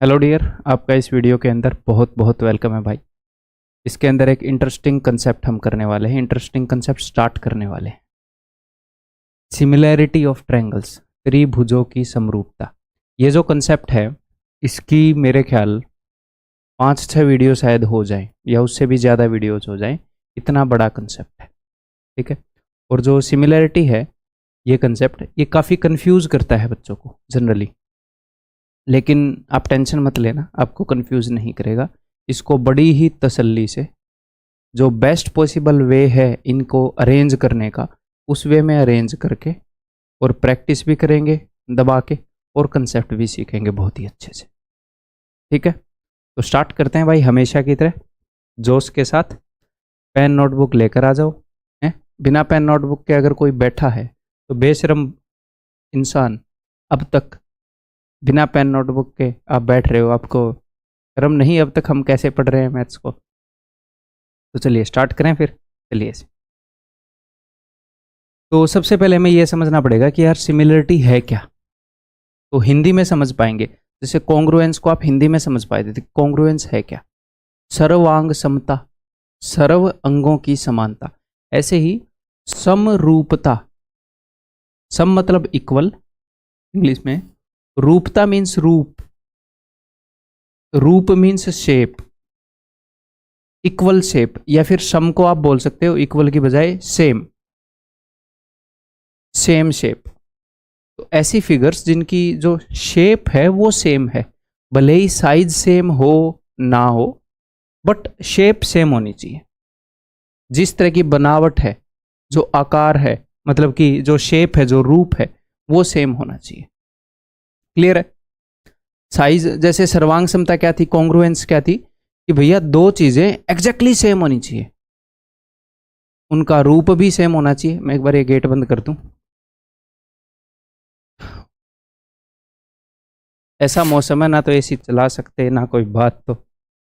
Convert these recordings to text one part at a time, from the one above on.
Hello dear, आपका इस video के अंदर बहुत बहुत वेलकम है भाई। इसके अंदर एक इंटरेस्टिंग कंसेप्ट हम करने वाले हैं, इंटरेस्टिंग कंसेप्ट स्टार्ट करने वाले हैं। सिमिलैरिटी ऑफ ट्रायंगल्स, त्रिभुजों की समरूपता। ये जो कंसेप्ट है इसकी मेरे ख्याल 5-6 वीडियो शायद हो जाए या उससे भी ज़्यादा वीडियोज हो जाए, इतना बड़ा कंसेप्ट है। ठीक है। और जो सिमिलैरिटी है ये कंसेप्ट ये काफ़ी कंफ्यूज करता है बच्चों को जनरली, लेकिन आप टेंशन मत लेना, आपको कंफ्यूज नहीं करेगा। इसको बड़ी ही तसल्ली से जो बेस्ट पॉसिबल वे है इनको अरेंज करने का, उस वे में अरेंज करके और प्रैक्टिस भी करेंगे दबा के और कंसेप्ट भी सीखेंगे बहुत ही अच्छे से। ठीक है, तो स्टार्ट करते हैं भाई। हमेशा की तरह जोश के साथ पेन नोटबुक लेकर आ जाओ। हैं, बिना पेन नोटबुक के अगर कोई बैठा है तो बेशरम इंसान, अब तक बिना पेन नोटबुक के आप बैठ रहे हो, आपको शर्म नहीं? अब तक हम कैसे पढ़ रहे हैं मैथ्स को। तो चलिए स्टार्ट करें फिर। चलिए, तो सबसे पहले हमें यह समझना पड़ेगा कि यार सिमिलरिटी है क्या। तो हिंदी में समझ पाएंगे, जैसे कॉन्ग्रुएंस को आप हिंदी में समझ पाए थे। कॉन्ग्रुएंस है क्या? सर्वांग समता, सर्व अंगों की समानता। ऐसे ही समरूपता, सम मतलब इक्वल इंग्लिश में, रूपता मीन्स रूप, रूप मीन्स शेप, इक्वल शेप, या फिर सम को आप बोल सकते हो इक्वल की बजाय सेम, सेम शेप। तो ऐसी फिगर्स जिनकी जो शेप है वो सेम है, भले ही साइज सेम हो ना हो, बट शेप सेम होनी चाहिए। जिस तरह की बनावट है, जो आकार है, मतलब कि जो शेप है, जो रूप है, वो सेम होना चाहिए। क्लियर है? साइज, जैसे सर्वांग समता क्या थी, कॉन्ग्रुएंस क्या थी, कि भैया दो चीजें एग्जैक्टली सेम होनी चाहिए, उनका रूप भी सेम होना चाहिए। मैं एक बार ये गेट बंद कर दूं। ऐसा मौसम है ना तो एसी चला सकते ना कोई बात, तो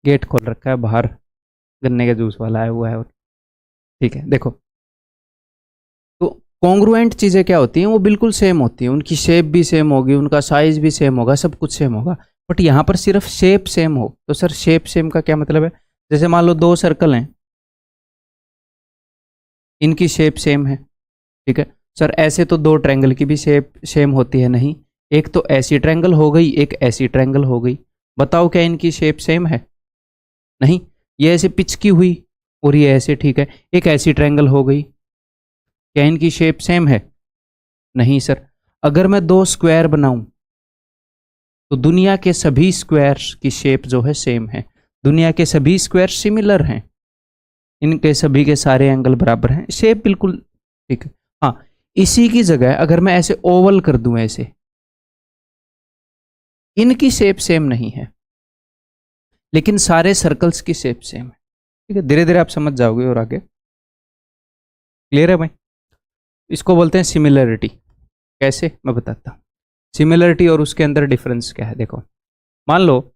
गेट खोल रखा है, बाहर गन्ने का जूस वाला आया हुआ है। और ठीक है, देखो, तो कॉन्ग्रुएंट चीजें क्या होती हैं, वो बिल्कुल सेम होती हैं, उनकी शेप भी सेम होगी, उनका साइज भी सेम होगा, सब कुछ सेम होगा। बट यहाँ पर सिर्फ शेप सेम हो, तो सर शेप सेम का क्या मतलब है? जैसे मान लो दो सर्कल हैं, इनकी शेप सेम है। ठीक है सर, ऐसे तो दो ट्रायंगल की भी शेप सेम होती है? नहीं, एक तो ऐसी ट्रायंगल हो गई, एक ऐसी ट्रायंगल हो गई। बताओ क्या इनकी शेप सेम है? नहीं, ये ऐसे पिचकी हुई और ये ऐसे, ठीक है। एक ऐसी ट्रायंगल हो गई, क्या इनकी शेप सेम है? नहीं सर। अगर मैं दो स्क्वायर बनाऊं तो दुनिया के सभी स्क्वायर्स की शेप जो है सेम है, दुनिया के सभी स्क्वायर सिमिलर हैं, इनके सभी के सारे एंगल बराबर हैं, शेप बिल्कुल ठीक है। हाँ, इसी की जगह अगर मैं ऐसे ओवल कर दूं, ऐसे, इनकी शेप सेम नहीं है, लेकिन सारे सर्कल्स की शेप सेम है। ठीक है, धीरे धीरे आप समझ जाओगे और आगे क्लियर है भाई। इसको बोलते हैं सिमिलरिटी। कैसे, मैं बताता हूँ सिमिलरिटी और उसके अंदर डिफरेंस क्या है। देखो, मान लो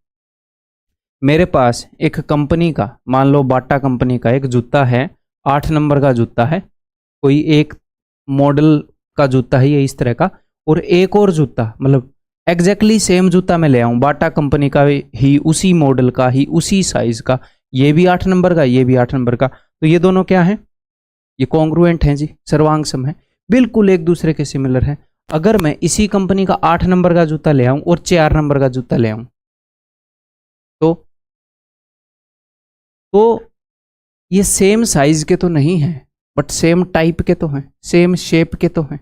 मेरे पास एक कंपनी का, मान लो बाटा कंपनी का एक जूता है, 8 नंबर का जूता है, कोई एक मॉडल का जूता है ये इस तरह का, और एक और जूता, मतलब एग्जैक्टली सेम जूता मैं ले आऊं, बाटा कंपनी का ही, उसी मॉडल का ही, उसी साइज का, ये भी 8 नंबर का, ये भी 8 नंबर का, तो ये दोनों क्या है? ये कॉन्ग्रुएंट हैं जी, सर्वांग सम है, बिल्कुल एक दूसरे के सिमिलर है। अगर मैं इसी कंपनी का 8 नंबर का जूता ले आऊं और 4 नंबर का जूता ले आऊं, तो ये सेम साइज के तो नहीं है, बट सेम टाइप के तो हैं, सेम शेप के तो हैं,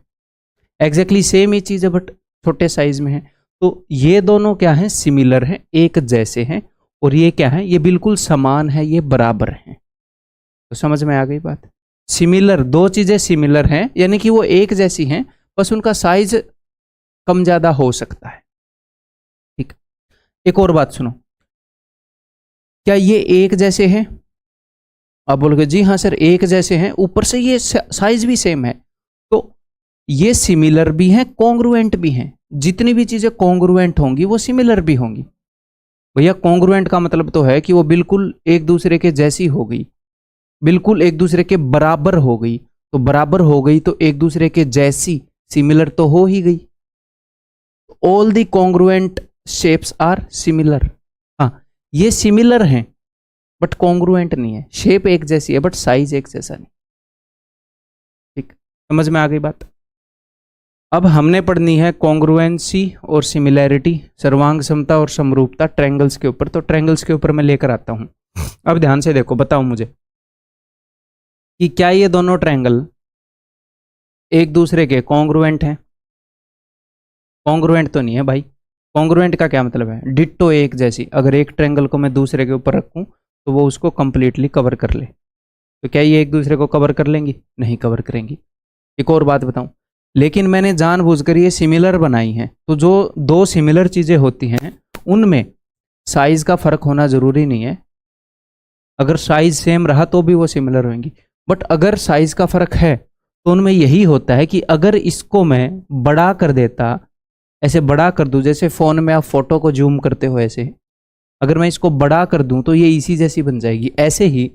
एग्जैक्टली सेम ही चीज है बट छोटे साइज में है। तो ये दोनों क्या हैं? सिमिलर हैं, एक जैसे हैं। और ये क्या है? ये बिल्कुल समान है, ये बराबर हैं। तो समझ में आ गई बात? सिमिलर, दो चीजें सिमिलर हैं यानी कि वो एक जैसी हैं, बस उनका साइज कम ज्यादा हो सकता है। ठीक, एक और बात सुनो, क्या ये एक जैसे हैं? आप बोलोगे जी हाँ सर एक जैसे हैं, ऊपर से ये साइज भी सेम है, तो ये सिमिलर भी हैं, कॉन्ग्रुएंट भी हैं। जितनी भी चीजें कॉन्ग्रुएंट होंगी वो सिमिलर भी होंगी। भैया कॉन्ग्रुएंट का मतलब तो है कि वो बिल्कुल एक दूसरे के जैसी हो गई, बिल्कुल एक दूसरे के बराबर हो गई। तो बराबर हो गई तो एक दूसरे के जैसी, सिमिलर तो हो ही गई। All the congruent shapes are similar. हाँ, ये सिमिलर हैं बट कॉन्ग्रुएंट नहीं है। शेप एक जैसी है बट साइज एक जैसा नहीं। ठीक, समझ में आ गई बात। अब हमने पढ़नी है कॉन्ग्रुएंसी और सिमिलैरिटी, सर्वांग समता और समरूपता ट्रायंगल्स के ऊपर। तो ट्रायंगल्स के ऊपर मैं लेकर आता हूं। अब ध्यान से देखो, बताओ मुझे कि क्या ये दोनों ट्रायंगल एक दूसरे के कॉन्ग्रुएंट हैं? कॉन्ग्रुएंट तो नहीं है भाई। कॉन्ग्रुएंट का क्या मतलब है? डिट्टो एक जैसी। अगर एक ट्रायंगल को मैं दूसरे के ऊपर रखूं तो वो उसको कंप्लीटली कवर कर ले। तो क्या ये एक दूसरे को कवर कर लेंगी? नहीं कवर करेंगी। एक और बात बताऊं, लेकिन मैंने जानबूझकर ये सिमिलर बनाई है। तो जो दो सिमिलर चीजें होती हैं उनमें साइज का फर्क होना जरूरी नहीं है। अगर साइज सेम रहा तो भी वो सिमिलर होंगी, बट अगर साइज का फर्क है तो उनमें यही होता है कि अगर इसको मैं बड़ा कर देता, ऐसे बड़ा कर दूं, जैसे फोन में आप फोटो को जूम करते हो ऐसे, अगर मैं इसको बड़ा कर दूं तो ये इसी जैसी बन जाएगी। ऐसे ही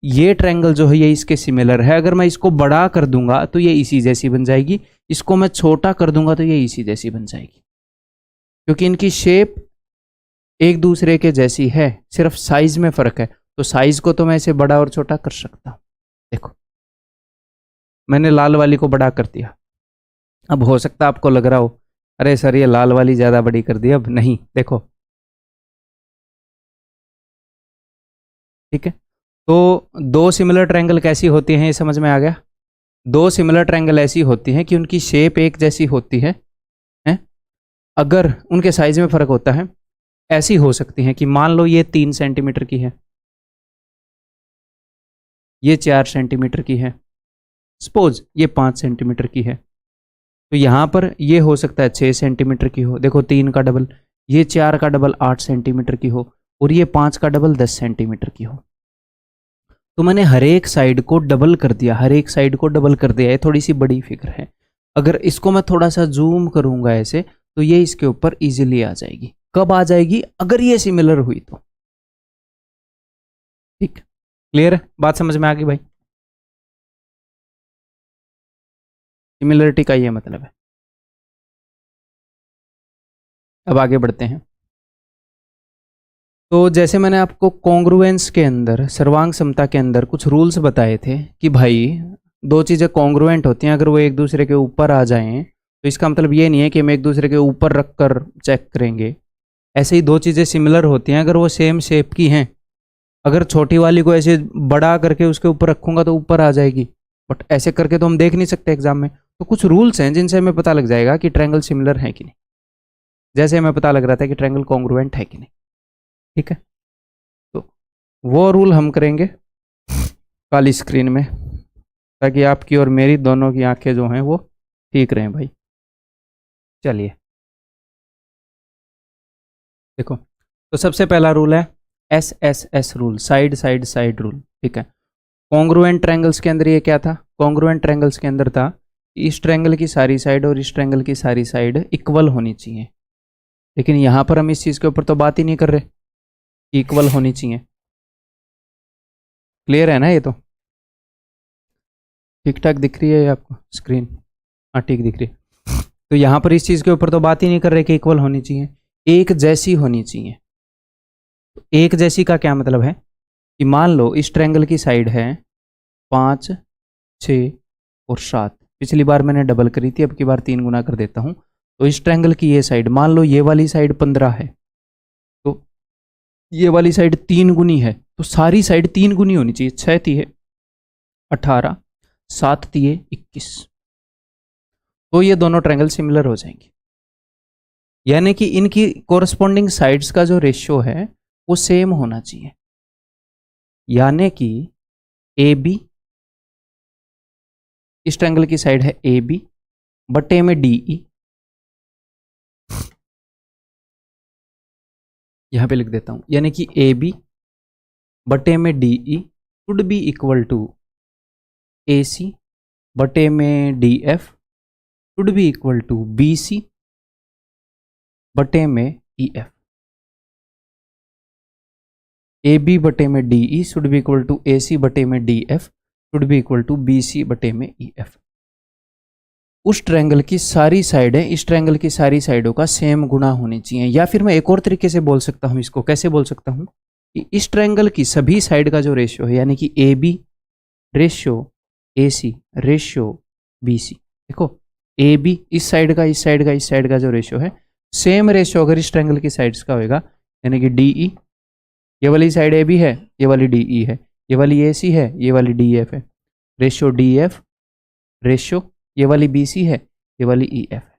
ये ट्रायंगल जो है ये इसके सिमिलर है। अगर मैं इसको बड़ा कर दूंगा तो ये इसी जैसी बन जाएगी, इसको मैं छोटा कर दूंगा तो ये इसी जैसी बन जाएगी, क्योंकि इनकी शेप एक दूसरे के जैसी है, सिर्फ साइज में फर्क है। तो साइज को तो मैं इसे बड़ा और छोटा कर सकता हूं। देखो, मैंने लाल वाली को बड़ा कर दिया। अब हो सकता है आपको लग रहा हो अरे सर ये लाल वाली ज्यादा बड़ी कर दी। अब नहीं, देखो, ठीक है। तो दो सिमिलर ट्रायंगल कैसी होती हैं ये समझ में आ गया। दो सिमिलर ट्रायंगल ऐसी होती हैं कि उनकी शेप एक जैसी होती है? अगर उनके साइज में फर्क होता है। ऐसी हो सकती हैं कि मान लो ये 3 सेंटीमीटर की है, ये 4 सेंटीमीटर की है, सपोज ये 5 सेंटीमीटर की है। तो यहां पर ये हो सकता है 6 सेंटीमीटर की हो। देखो 3 का डबल, ये 4 का डबल 8 सेंटीमीटर की हो, और ये 5 का डबल 10 सेंटीमीटर की हो। तो मैंने हर एक साइड को डबल कर दिया, हर एक साइड को डबल कर दिया। ये थोड़ी सी बड़ी फिगर है। अगर इसको मैं थोड़ा सा जूम करूंगा ऐसे तो ये इसके ऊपर इजीली आ जाएगी। कब आ जाएगी? अगर ये सिमिलर हुई तो। ठीक, क्लियर है बात? समझ में आ गई भाई? सिमिलरिटी का ये मतलब है। अब आगे बढ़ते हैं। तो जैसे मैंने आपको कॉन्ग्रुएंस के अंदर, सर्वांग समता के अंदर कुछ रूल्स बताए थे कि भाई दो चीज़ें कॉन्ग्रुएंट होती हैं अगर वो एक दूसरे के ऊपर आ जाएं, तो इसका मतलब ये नहीं है कि हम एक दूसरे के ऊपर रख कर चेक करेंगे। ऐसे ही दो चीज़ें सिमिलर होती हैं अगर वो सेम शेप की हैं। अगर छोटी वाली को ऐसे बड़ा करके उसके ऊपर रखूंगा तो ऊपर आ जाएगी, बट ऐसे करके तो हम देख नहीं सकते एग्जाम में। तो कुछ रूल्स हैं जिनसे हमें पता लग जाएगा कि ट्रायंगल सिमिलर है कि नहीं। जैसे हमें पता लग रहा था कि ट्रायंगल कॉन्ग्रुएंट है कि नहीं। ठीक है, तो वो रूल हम करेंगे काली स्क्रीन में, ताकि आपकी और मेरी दोनों की आंखें जो हैं वो ठीक रहें भाई। चलिए देखो, तो सबसे पहला रूल है SSS rule, side side side rule. ठीक है, कॉन्ग्रुएंट ट्रायंगल्स के अंदर ये क्या था? कॉन्ग्रुएंट ट्रायंगल्स के अंदर था इस ट्रायंगल की सारी साइड और इस ट्रायंगल की सारी साइड इक्वल होनी चाहिए। लेकिन यहाँ पर हम इस चीज़ के ऊपर तो बात ही नहीं कर रहे कि इक्वल होनी चाहिए। क्लियर है ना? ये तो ठीक ठाक दिख रही है आपको स्क्रीन? हाँ ठीक दिख रही है। तो यहाँ पर इस चीज़ के ऊपर तो बात ही नहीं कर रहे कि इक्वल होनी चाहिए, एक जैसी होनी चाहिए। तो एक जैसी का क्या मतलब है कि मान लो इस ट्रायंगल की साइड है 5, 6 और 7। पिछली बार मैंने डबल करी थी, अब की बार 3 गुना कर देता हूँ। तो इस ट्रायंगल की ये साइड, मान लो ये वाली साइड 15 है, तो ये वाली साइड 3 गुनी है। तो सारी साइड 3 गुनी होनी चाहिए। 6 तिये 18, 7 तिये 21। तो ये दोनों ट्रायंगल सिमिलर हो जाएंगे, यानी कि इनकी कोरस्पॉन्डिंग साइड्स का जो रेशियो है वो सेम होना चाहिए। यानी कि ए बी, इस ट्रायंगल की साइड है ए बी बटे में डी ई, यहां पे लिख देता हूं, यानी कि ए बी बटे में D E should be equal to A C बटे में D F should be equal to B C बटे में ई एफ। ए बी बटे में D E should be equal to A C बटे में D F should be equal to B C बटे में ई एफ। उस ट्रायंगल की सारी साइडें इस ट्रायंगल की सारी साइडों का सेम गुना होनी चाहिए। या फिर मैं एक और तरीके से बोल सकता हूँ, इसको कैसे बोल सकता हूँ कि इस ट्रायंगल की सभी साइड का जो रेशियो है, यानी कि A B ratio A C ratio B C, देखो ए बी इस साइड का इस साइड का इस साइड का जो रेशियो है, सेम रेशियो अगर इस ट्रायंगल की साइड्स का होगा, यानी कि डी ई, ये वाली साइड ए बी है, ये वाली डी ई है, ये वाली ए सी है, ये वाली डी एफ है, रेशियो डी एफ रेशियो ये वाली बी सी है, ये वाली ई एफ है।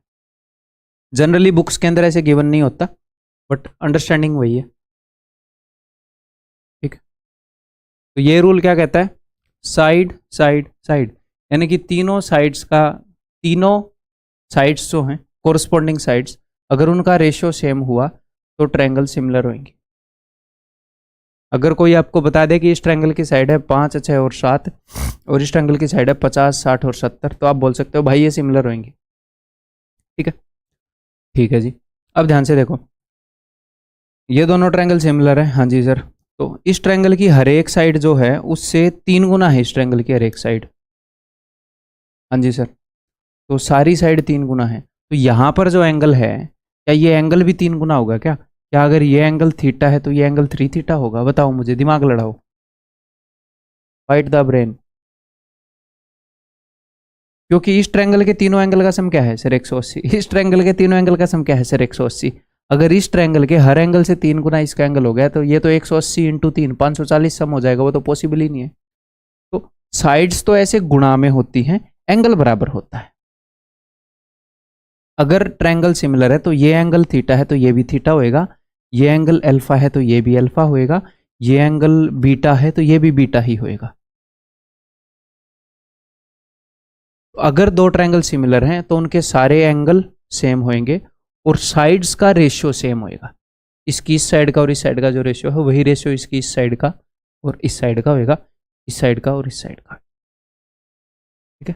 जनरली बुक्स के अंदर ऐसे गिवन नहीं होता, बट अंडरस्टैंडिंग वही है, ठीक है। तो ये रूल क्या कहता है, साइड साइड साइड, यानी कि तीनों साइड्स जो हैं कोरस्पॉन्डिंग साइड्स, अगर उनका रेशियो सेम हुआ तो ट्रायंगल सिमिलर होंगे। अगर कोई आपको बता दे कि इस ट्रायंगल की साइड है 5, 6 और 7 और इस ट्रायंगल की साइड है 50, 60 और 70, तो आप बोल सकते हो भाई ये सिमिलर होंगे, ठीक है। ठीक है जी, अब ध्यान से देखो, ये दोनों ट्रायंगल सिमिलर है, हाँ जी सर। तो इस ट्रायंगल की हर एक साइड जो है उससे 3 गुना है इस ट्रायंगल की हर एक साइड, हाँ जी सर। तो सारी साइड 3 गुना है, तो यहाँ पर जो एंगल है, क्या ये एंगल भी 3 गुना होगा क्या? क्या अगर ये एंगल थीटा है तो ये एंगल 3 थीटा होगा? बताओ मुझे, दिमाग लड़ाओ, फाइट द ब्रेन। क्योंकि इस ट्रायंगल के तीनों एंगल का सम क्या है सर 180, इस ट्रायंगल के तीनों एंगल का सम क्या है सर 180। अगर इस ट्रायंगल के हर एंगल से 3 गुना इसका एंगल हो गया तो ये तो 180 इंटू 3 540 सम हो जाएगा, वो तो पॉसिबल ही नहीं है। तो साइड्स तो ऐसे गुणा में होती हैं, एंगल बराबर होता है। अगर ट्रायंगल सिमिलर है तो ये एंगल थीटा है तो ये भी थीटा होएगा, ये एंगल अल्फा है तो ये भी अल्फा होएगा, ये एंगल बीटा है तो ये भी बीटा ही होएगा। अगर दो ट्रायंगल सिमिलर हैं तो उनके सारे एंगल सेम होंगे और साइड्स का रेशियो सेम होएगा। इसकी इस साइड का और इस साइड का जो रेशियो है वही रेशियो इसकी इस साइड का और इस साइड का होएगा, इस साइड का और इस साइड का, ठीक है।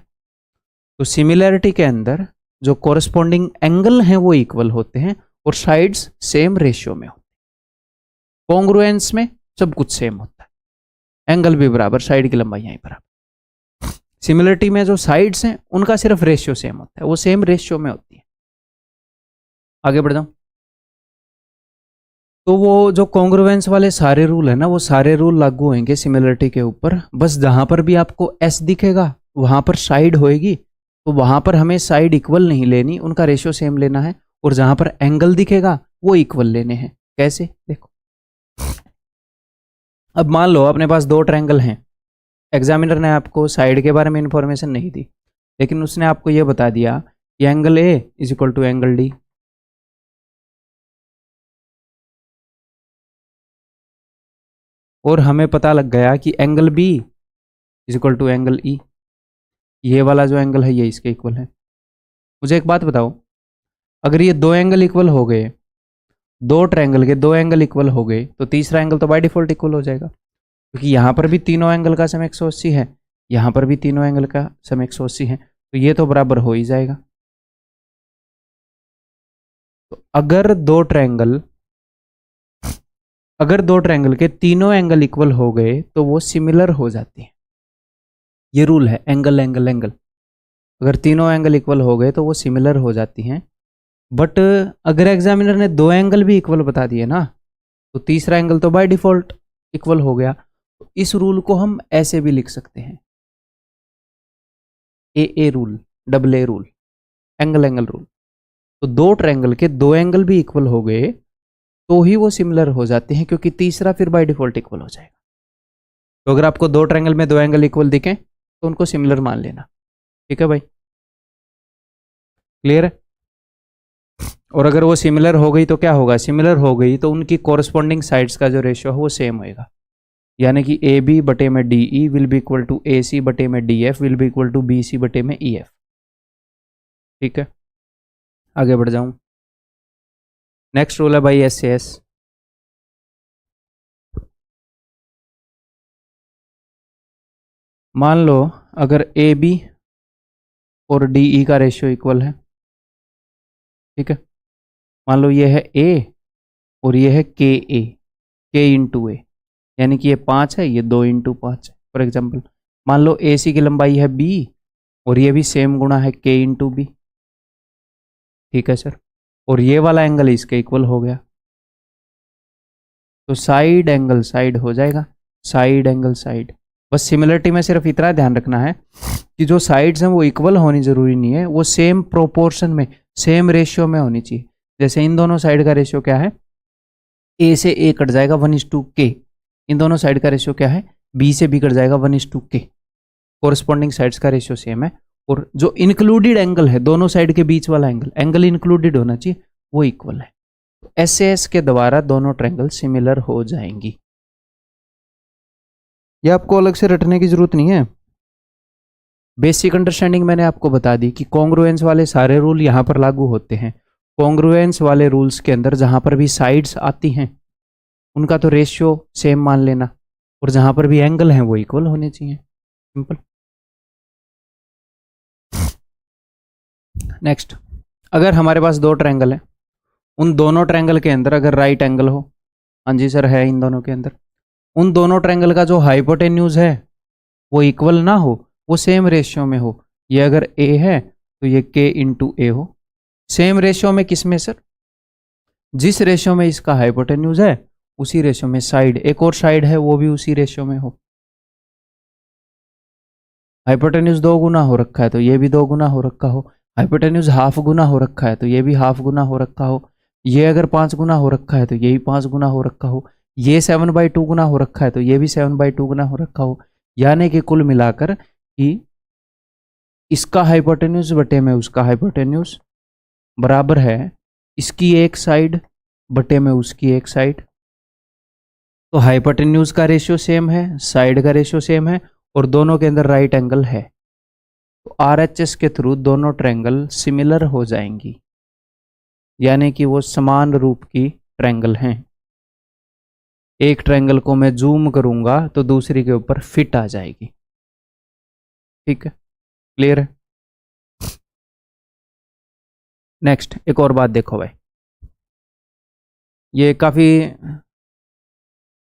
तो सिमिलैरिटी के अंदर जो कोरस्पॉन्डिंग एंगल हैं वो इक्वल होते हैं और साइड्स सेम रेशियो में होते हैं। कॉन्ग्रुएंस में सब कुछ सेम होता है, एंगल भी बराबर, साइड की लंबाई यहीं बराबर। सिमिलरिटी में जो साइड्स हैं उनका सिर्फ रेशियो सेम होता है, वो सेम रेशियो में होती है। आगे बढ़ जाऊं, तो वो जो कॉन्ग्रुएंस वाले सारे रूल है ना, वो सारे रूल लागू होंगे सिमिलरिटी के ऊपर। बस जहां पर भी आपको एस दिखेगा वहां पर साइड होएगी, तो वहां पर हमें साइड इक्वल नहीं लेनी, उनका रेशियो सेम लेना है। और जहां पर एंगल दिखेगा वो इक्वल लेने हैं। कैसे, देखो, अब मान लो अपने पास दो ट्रायंगल हैं, एग्जामिनर ने आपको साइड के बारे में इंफॉर्मेशन नहीं दी, लेकिन उसने आपको यह बता दिया कि angle A is equal to angle D, और हमें पता लग गया कि angle B is equal to angle E, ये वाला जो एंगल है ये इसके इक्वल है। मुझे एक बात बताओ, अगर ये दो एंगल इक्वल हो गए, दो ट्रायंगल के दो एंगल इक्वल हो गए, तो तीसरा एंगल तो बाय डिफॉल्ट इक्वल हो जाएगा, क्योंकि यहां पर भी तीनों एंगल का सम 180 है, यहां पर भी तीनों एंगल का सम 180 है, तो ये तो बराबर हो ही जाएगा। तो अगर दो ट्रायंगल के तीनों एंगल इक्वल हो गए तो वो सिमिलर हो जाते हैं। ये रूल है, एंगल एंगल एंगल, अगर तीनों एंगल इक्वल हो गए तो वो सिमिलर हो जाती हैं। बट अगर एग्जामिनर ने दो एंगल भी इक्वल बता दिए ना, तो तीसरा एंगल तो बाय डिफॉल्ट इक्वल हो गया। तो इस रूल को हम ऐसे भी लिख सकते हैं, A rule, double A rule, angle angle rule. तो दो ट्रायंगल के दो एंगल भी इक्वल हो गए तो ही वो सिमिलर हो जाते हैं, क्योंकि तीसरा फिर बाय डिफॉल्ट इक्वल हो जाएगा। तो अगर आपको दो ट्रायंगल में दो एंगल इक्वल दिखें तो उनको सिमिलर मान लेना, ठीक है भाई, क्लियर है। और अगर वो सिमिलर हो गई तो क्या होगा, सिमिलर हो गई तो उनकी कोरस्पॉन्डिंग साइड्स का जो रेशियो है वो सेम होएगा, यानी कि ए बी बटे में D E will be equal to A C बटे में D F will be equal to B C बटे में ई एफ, ठीक है। आगे बढ़ जाऊं, नेक्स्ट रूल है भाई एस से एस। मान लो अगर ए बी और डी ई का रेशियो इक्वल है, ठीक है। मान लो ये है ए और ये है के ए, के इंटू ए, यानी कि ये 5 है, ये 2 इंटू 5 है। फॉर एग्जाम्पल मान लो ए सी की लंबाई है बी और ये भी सेम गुणा है k इंटू बी। ठीक है सर, और ये वाला एंगल इसके इक्वल हो गया, तो साइड एंगल साइड हो जाएगा, साइड एंगल साइड। बस सिमिलरिटी में सिर्फ इतना ध्यान रखना है कि जो साइड्स हैं वो इक्वल होनी जरूरी नहीं है, वो सेम प्रोपोर्शन में सेम रेशियो में होनी चाहिए। जैसे इन दोनों साइड का रेशियो क्या है, a से a कट जाएगा 1:k। इन दोनों साइड का रेशियो क्या है, b से b कट जाएगा 1:k। कोरस्पॉन्डिंग साइड्स का रेशियो सेम है। और जो इंक्लूडेड एंगल है दोनों साइड के बीच वाला एंगल, एंगल इंक्लूडेड होना चाहिए, वो इक्वल है। तो SAS के द्वारा दोनों ट्रायंगल सिमिलर हो जाएंगी। ये आपको अलग से रटने की जरूरत नहीं है, बेसिक अंडरस्टैंडिंग मैंने आपको बता दी कि कॉन्ग्रुएंस वाले सारे रूल यहाँ पर लागू होते हैं। कॉन्ग्रुएंस वाले रूल्स के अंदर जहाँ पर भी साइड्स आती हैं उनका तो रेशियो सेम मान लेना, और जहाँ पर भी एंगल हैं वो इक्वल होने चाहिए। सिंपल। नेक्स्ट, अगर हमारे पास दो ट्रायंगल हैं, उन दोनों ट्रायंगल के अंदर अगर राइट एंगल हो, हाँ जी सर है इन दोनों के अंदर, उन दोनों ट्रायंगल का जो हाइपोटेन्यूज है वो इक्वल ना हो, वो सेम रेशियो में हो। ये अगर a है तो ये k इंटू ए हो। सेम रेशियो में किस में सर, जिस रेशियो में इसका हाइपोटेन्यूज है उसी रेशियो में साइड, एक और साइड है वो भी उसी रेशियो में हो। हाइपोटेन्यूज 2 गुना हो रखा है तो ये भी 2 गुना हो रखा हो, हाइपोटेन्यूज हाफ गुना हो रखा है तो ये भी हाफ गुना हो रखा हो, ये अगर 5 गुना हो रखा है तो ये भी 5 गुना हो रखा हो, ये 7/2 गुना हो रखा है तो ये भी 7/2 गुना हो रखा हो। यानी कि कुल मिलाकर कि इसका हाइपोटेन्यूज बटे में उसका हाइपोटेन्यूज बराबर है इसकी एक साइड बटे में उसकी एक साइड। तो हाइपोटेन्यूज का रेशियो सेम है, साइड का रेशियो सेम है, और दोनों के अंदर राइट एंगल है। तो RHS के थ्रू दोनों ट्रायंगल सिमिलर हो जाएंगी, यानी कि वो समान रूप की ट्रायंगल हैं। एक ट्रायंगल को मैं जूम करूंगा तो दूसरी के ऊपर फिट आ जाएगी। ठीक है, क्लियर है। नेक्स्ट, एक और बात देखो भाई, ये काफ़ी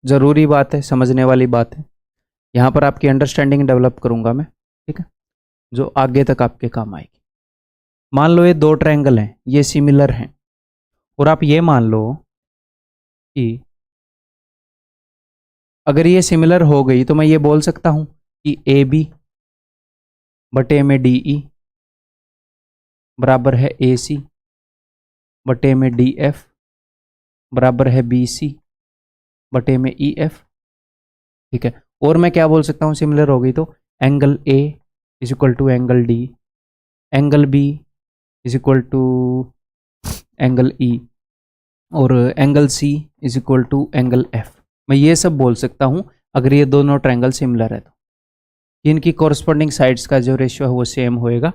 ज़रूरी बात है, समझने वाली बात है। यहाँ पर आपकी अंडरस्टैंडिंग डेवलप करूँगा मैं, ठीक है, जो आगे तक आपके काम आएगी। मान लो ये दो ट्रायंगल हैं, ये सिमिलर हैं, और आप ये मान लो कि अगर ये सिमिलर हो गई तो मैं ये बोल सकता हूँ कि AB बटे में DE बराबर है AC बटे में DF बराबर है BC बटे में EF। ठीक है, और मैं क्या बोल सकता हूँ, सिमिलर हो गई तो angle A is equal to angle D, angle B is equal to angle E, और angle C is equal to angle F। मैं ये सब बोल सकता हूँ अगर ये दोनों ट्रायंगल सिमिलर है तो इनकी कॉरस्पॉन्डिंग साइड्स का जो रेशियो है वो सेम होएगा।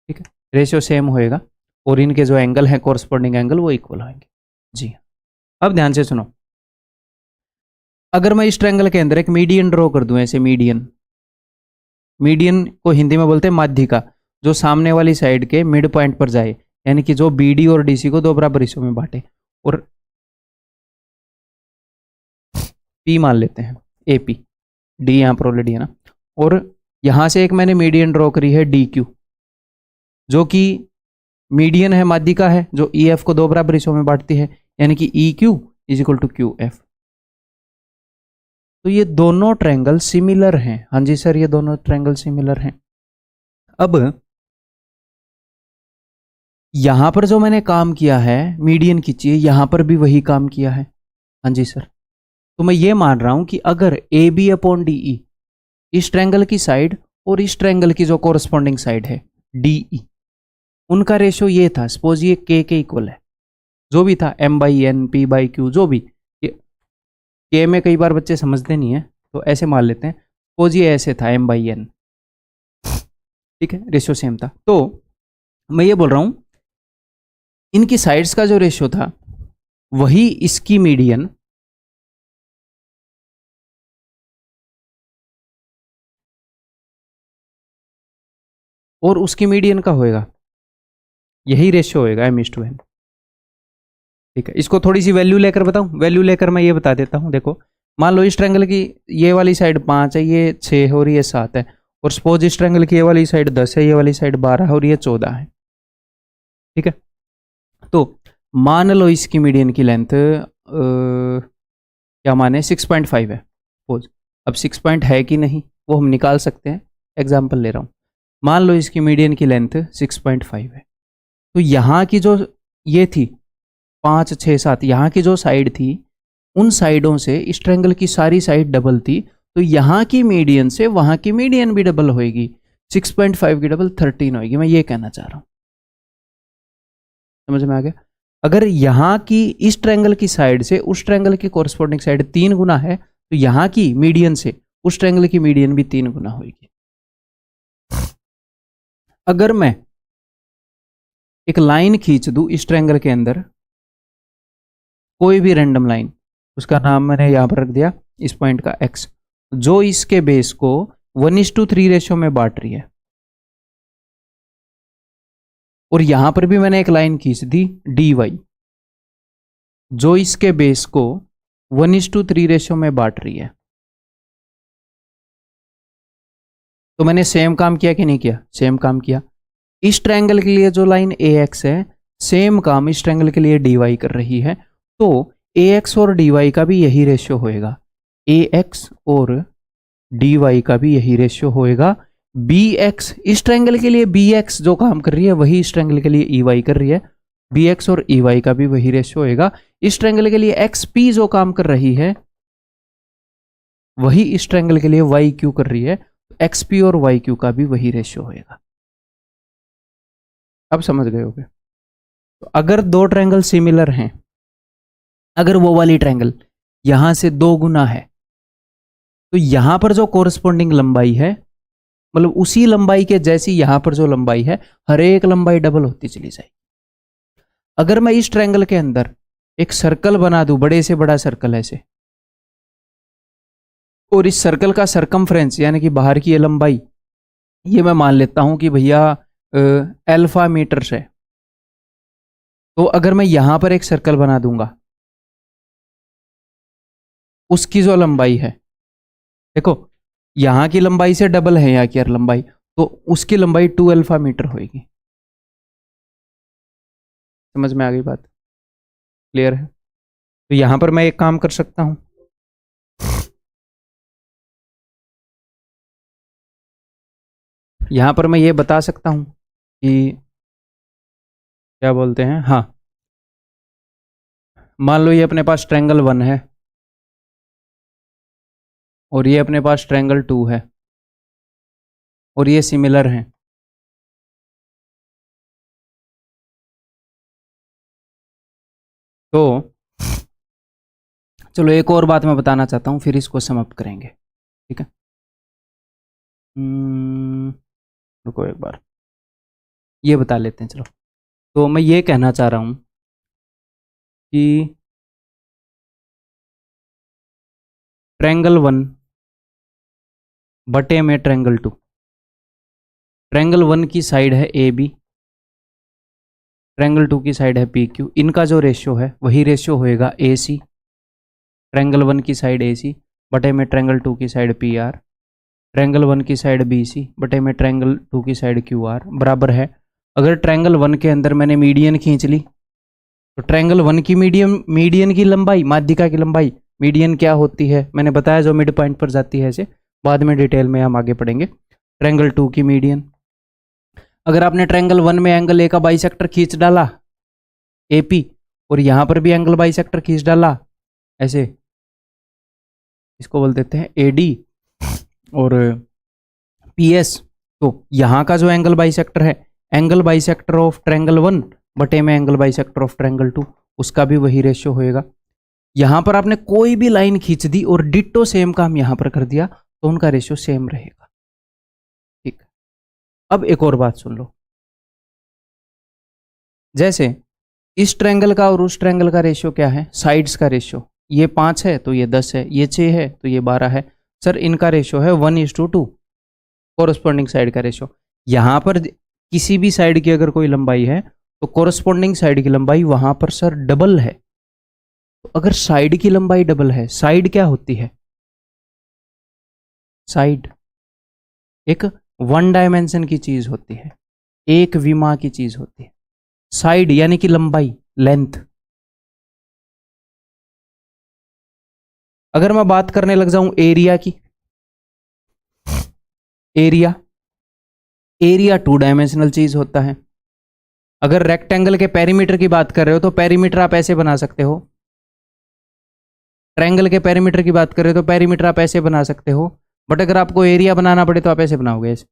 ठीक है, रेशियो सेम होएगा, और इनके जो एंगल हैं कॉरस्पॉन्डिंग एंगल वो इक्वल होंगे। जी, अब ध्यान से सुनो, अगर मैं इस ट्रायंगल के अंदर एक मीडियन ड्रॉ कर दूं, ऐसे मीडियन, मीडियन को हिंदी में बोलते हैं माध्यिका, जो सामने वाली साइड के मिड पॉइंट पर जाए, यानी कि जो BD और DC को दो बराबर हिस्सों में बांटे, और P मान लेते हैं, AP, D यहाँ पर ऑलरेडी है ना, और यहाँ से एक मैंने मीडियन ड्रॉ करी है DQ, जो कि मीडियन है, माध्यिका है, जो EF को दो बराबर हिस्सों में बांटती है, यानी कि EQ is equal to QF। तो ये दोनों ट्रायंगल सिमिलर हैं। हाँ जी सर, ये दोनों ट्रायंगल सिमिलर हैं। अब यहां पर जो मैंने काम किया है मीडियन खींचिए, यहां पर भी वही काम किया है। हाँ जी सर, तो मैं ये मान रहा हूं कि अगर AB अपॉन DE इस ट्रायंगल की साइड और इस ट्रायंगल की जो कोरस्पॉन्डिंग साइड है DE, उनका रेशियो ये था, सपोज ये K के इक्वल है, जो भी था M/N P/Q, जो भी, K में कई बार बच्चे समझते नहीं है तो ऐसे मान लेते हैं, सपोज ये ऐसे था M/N, ठीक है, रेशियो सेम था। तो मैं ये बोल रहा हूं इनकी साइड्स का जो रेशियो था वही इसकी मीडियन और उसकी मीडियन का होएगा, यही रेशियो होएगा M/N। ठीक है, इसको थोड़ी सी वैल्यू लेकर बताऊं, वैल्यू लेकर मैं ये बता देता हूं। देखो, मान लो इस ट्रायंगल की ये वाली साइड 5 है, ये 6 है और ये 7 है, और सपोज इस ट्रायंगल की ये वाली साइड 10 है, ये वाली साइड 12 है और ये 14 है, ठीक है। तो मान लो इसकी मीडियन की लेंथ क्या माने 6.5 है सपोज। अब 6 पॉइंट है कि नहीं वो हम निकाल सकते हैं, एग्जाम्पल ले रहा हूँ। मान लो इसकी मीडियन की लेंथ 6.5 है, तो यहाँ की जो ये थी 5, 6, 7, यहाँ की जो साइड थी उन साइडों से इस ट्रायंगल की सारी साइड डबल थी, तो यहाँ की मीडियन से वहाँ की मीडियन भी डबल होएगी। 6.5 की डबल 13 होएगी, मैं ये कहना चाह रहा हूँ, समझ में आ गया। अगर यहाँ की इस ट्रायंगल की साइड से उस ट्रायंगल की कोरस्पोंडिंग साइड 3 गुना है, तो यहाँ की मीडियन से उस ट्रायंगल की मीडियन भी 3 गुना होगी। अगर मैं एक लाइन खींच दूं इस ट्रायंगल के अंदर, कोई भी रैंडम लाइन, उसका नाम मैंने यहां पर रख दिया इस पॉइंट का x, जो इसके बेस को 1:3 रेशियो में बांट रही है, और यहां पर भी मैंने एक लाइन खींच दी dy, जो इसके बेस को 1:3 रेशियो में बांट रही है। तो मैंने सेम काम किया कि नहीं किया? सेम काम किया। इस ट्रायंगल के लिए जो लाइन ax है, सेम काम इस ट्रायंगल के लिए dy कर रही है, तो ax और dy का भी यही रेशियो होएगा, ax और dy का भी यही रेशियो होएगा। bx, इस ट्रायंगल के लिए bx जो काम कर रही है वही इस ट्रायंगल के लिए ey कर रही है, bx और ey का भी वही रेशियो होएगा। इस ट्रायंगल के लिए xp जो काम कर रही है वही इस ट्रायंगल के लिए yq कर रही है, xp और yq का भी वही रेशियो होएगा। अब समझ गए होगे। तो अगर दो ट्रायंगल सिमिलर हैं, अगर वो वाली ट्रायंगल यहां से 2 गुना है, तो यहां पर जो कोरस्पोंडिंग लंबाई है, मतलब उसी लंबाई के जैसी यहां पर जो लंबाई है, हर एक लंबाई डबल होती चली जाएगी। अगर मैं इस ट्रायंगल के अंदर एक सर्कल बना दूं, बड़े से बड़ा सर्कल ऐसे, और इस सर्कल का सरकमफ्रेंस यानी कि बाहर की ये लंबाई, ये मैं मान लेता हूं कि भैया अल्फा मीटर्स है, तो अगर मैं यहां पर एक सर्कल बना दूंगा, उसकी जो लंबाई है, देखो यहां की लंबाई से डबल है यहाँ की यार लंबाई, तो उसकी लंबाई 2 अल्फा मीटर होगी। समझ में आ गई बात? क्लियर है? तो यहां पर मैं एक काम कर सकता हूं, यहां पर मैं ये बता सकता हूं कि क्या बोलते हैं, हाँ, मान लो ये अपने पास ट्रायंगल 1 है और ये अपने पास ट्रायंगल 2 है और ये सिमिलर हैं, तो चलो एक और बात मैं बताना चाहता हूं, फिर इसको समाप्त करेंगे, ठीक है। रुको एक बार ये बता लेते हैं। चलो, तो मैं ये कहना चाह रहा हूं कि ट्रायंगल 1 बटे में ट्रायंगल 2, ट्रायंगल 1 की साइड है ए बी, ट्रायंगल 2 की साइड है पी क्यू, इनका जो रेशियो है वही रेशियो होएगा ए सी, ट्रायंगल 1 की साइड ए सी बटे में ट्रायंगल 2 की साइड पी आर, ट्रायंगल 1 की साइड बी सी बटे में ट्रायंगल 2 की साइड क्यू आर, बराबर है। अगर ट्रायंगल 1 के अंदर मैंने मीडियन खींच ली, तो ट्रायंगल 1 की मीडियन की लंबाई, माध्यिका की लंबाई, मीडियन क्या होती है मैंने बताया, जो मिड पॉइंट पर जाती है, ऐसे बाद में डिटेल में हम आगे पढ़ेंगे। ट्रायंगल 2 की मीडियन, अगर आपने ट्रायंगल 1 में एंगल ए का बाइसेक्टर खींच डाला एपी, और यहां पर भी एंगल बाइसेक्टर खींच डाला ऐसे, इसको बोल देते हैं एडी और पीएस, तो यहां का जो एंगल बाइसेक्टर है, एंगल बाइसेक्टर ऑफ ट्रायंगल 1 बटे में एंगल बाइसेक्टर ऑफ ट्रायंगल 2, उसका भी वही रेशियो होएगा। यहां पर आपने कोई भी लाइन खींच दी और डिट्टो सेम काम यहां पर कर दिया, तो उनका रेशियो सेम रहेगा, ठीक। अब एक और बात सुन लो, जैसे इस ट्रायंगल का और उस ट्रायंगल का रेशियो क्या है, साइड्स का रेशियो, ये 5 है तो ये 10 है, ये 6 है तो ये 12 है, सर इनका रेशियो है 1:2, कोरस्पोंडिंग साइड का रेशियो। यहां पर किसी भी साइड की अगर कोई लंबाई है, तो कोरस्पोंडिंग साइड की लंबाई वहां पर सर डबल है। तो अगर साइड की लंबाई डबल है, साइड क्या होती है, साइड एक वन डायमेंशन की चीज होती है, एक विमा की चीज होती है। साइड यानी कि लंबाई, लेंथ। अगर मैं बात करने लग जाऊं एरिया की, एरिया, एरिया टू डायमेंशनल चीज होता है। अगर रेक्टेंगल के पेरीमीटर की बात कर रहे हो तो पेरीमीटर आप ऐसे बना सकते हो, ट्रायंगल के पेरीमीटर की बात कर रहे हो तो पेरीमीटर आप ऐसे बना सकते हो, बट अगर आपको एरिया बनाना पड़े तो आप ऐसे बनाओगे ऐसे।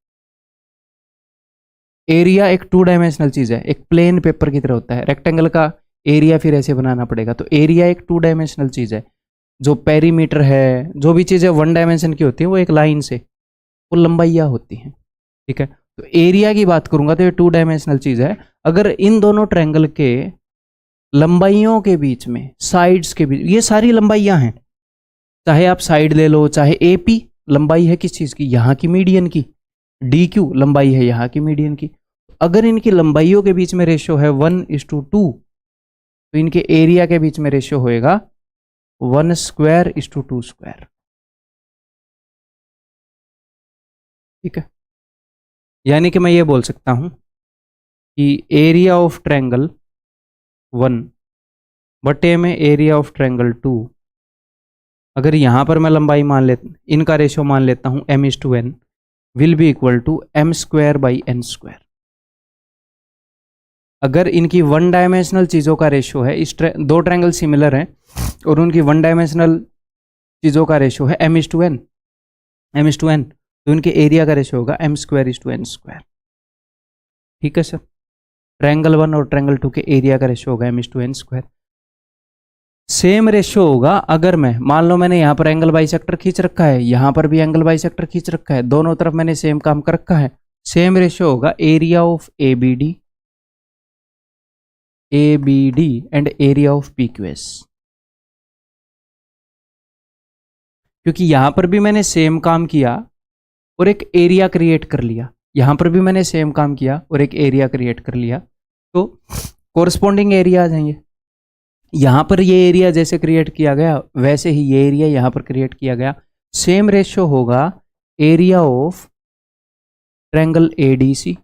एरिया एक टू डायमेंशनल चीज है, एक प्लेन पेपर की तरह होता है। रेक्टेंगल का एरिया फिर ऐसे बनाना पड़ेगा, तो एरिया एक टू डायमेंशनल चीज है। जो पेरीमीटर है, जो भी चीजें वन डायमेंशन की होती है वो एक लाइन से, वो लंबाइयाँ होती हैं, ठीक है। तो एरिया की बात करूंगा तो ये टू डायमेंशनल चीज है। अगर इन दोनों ट्रायंगल के लंबाइयों के बीच में, साइड्स के बीच, ये सारी लंबाइयां हैं, चाहे आप साइड ले लो, चाहे एपी लंबाई है किस चीज की, यहाँ की मीडियन की, डी क्यू लंबाई है यहाँ की मीडियन की। अगर इनकी लंबाइयों के बीच में रेशियो है 1:2, तो इनके एरिया के बीच में रेशियो होएगा 1² 2²। ठीक है, यानी कि मैं ये बोल सकता हूं कि एरिया ऑफ ट्रायंगल 1 बटे में एरिया ऑफ ट्रायंगल 2, अगर यहां पर मैं लंबाई मान लेता, इनका रेशियो मान लेता हूं m:n, will be equal to m²/n²। अगर इनकी वन डायमेंशनल चीज़ों का रेशियो है, इस दो ट्रायंगल सिमिलर हैं और उनकी वन डायमेंशनल चीज़ों का रेशियो है m:n, तो इनके एरिया का रेशियो होगा m²/n²। ठीक है सर, ट्रायंगल 1 और ट्रायंगल 2 के एरिया का रेशियो होगा m:n²। सेम रेशियो होगा अगर मैं, मान लो मैंने यहाँ पर एंगल बाइसेक्टर खींच रखा है, यहाँ पर भी एंगल बाइसेक्टर खींच रखा है, दोनों तरफ मैंने सेम काम कर रखा है, सेम रेशियो होगा area of ABD and area of PQS। क्योंकि यहां पर भी मैंने सेम काम किया और एक एरिया क्रिएट कर लिया, यहां पर भी मैंने सेम काम किया और एक एरिया क्रिएट कर लिया, तो कोरस्पॉन्डिंग एरिया आ जाएंगे। यहां पर ये एरिया जैसे क्रिएट किया गया वैसे ही ये एरिया यहां पर क्रिएट किया गया। सेम रेशियो होगा एरिया ऑफ ट्रायंगल ADC,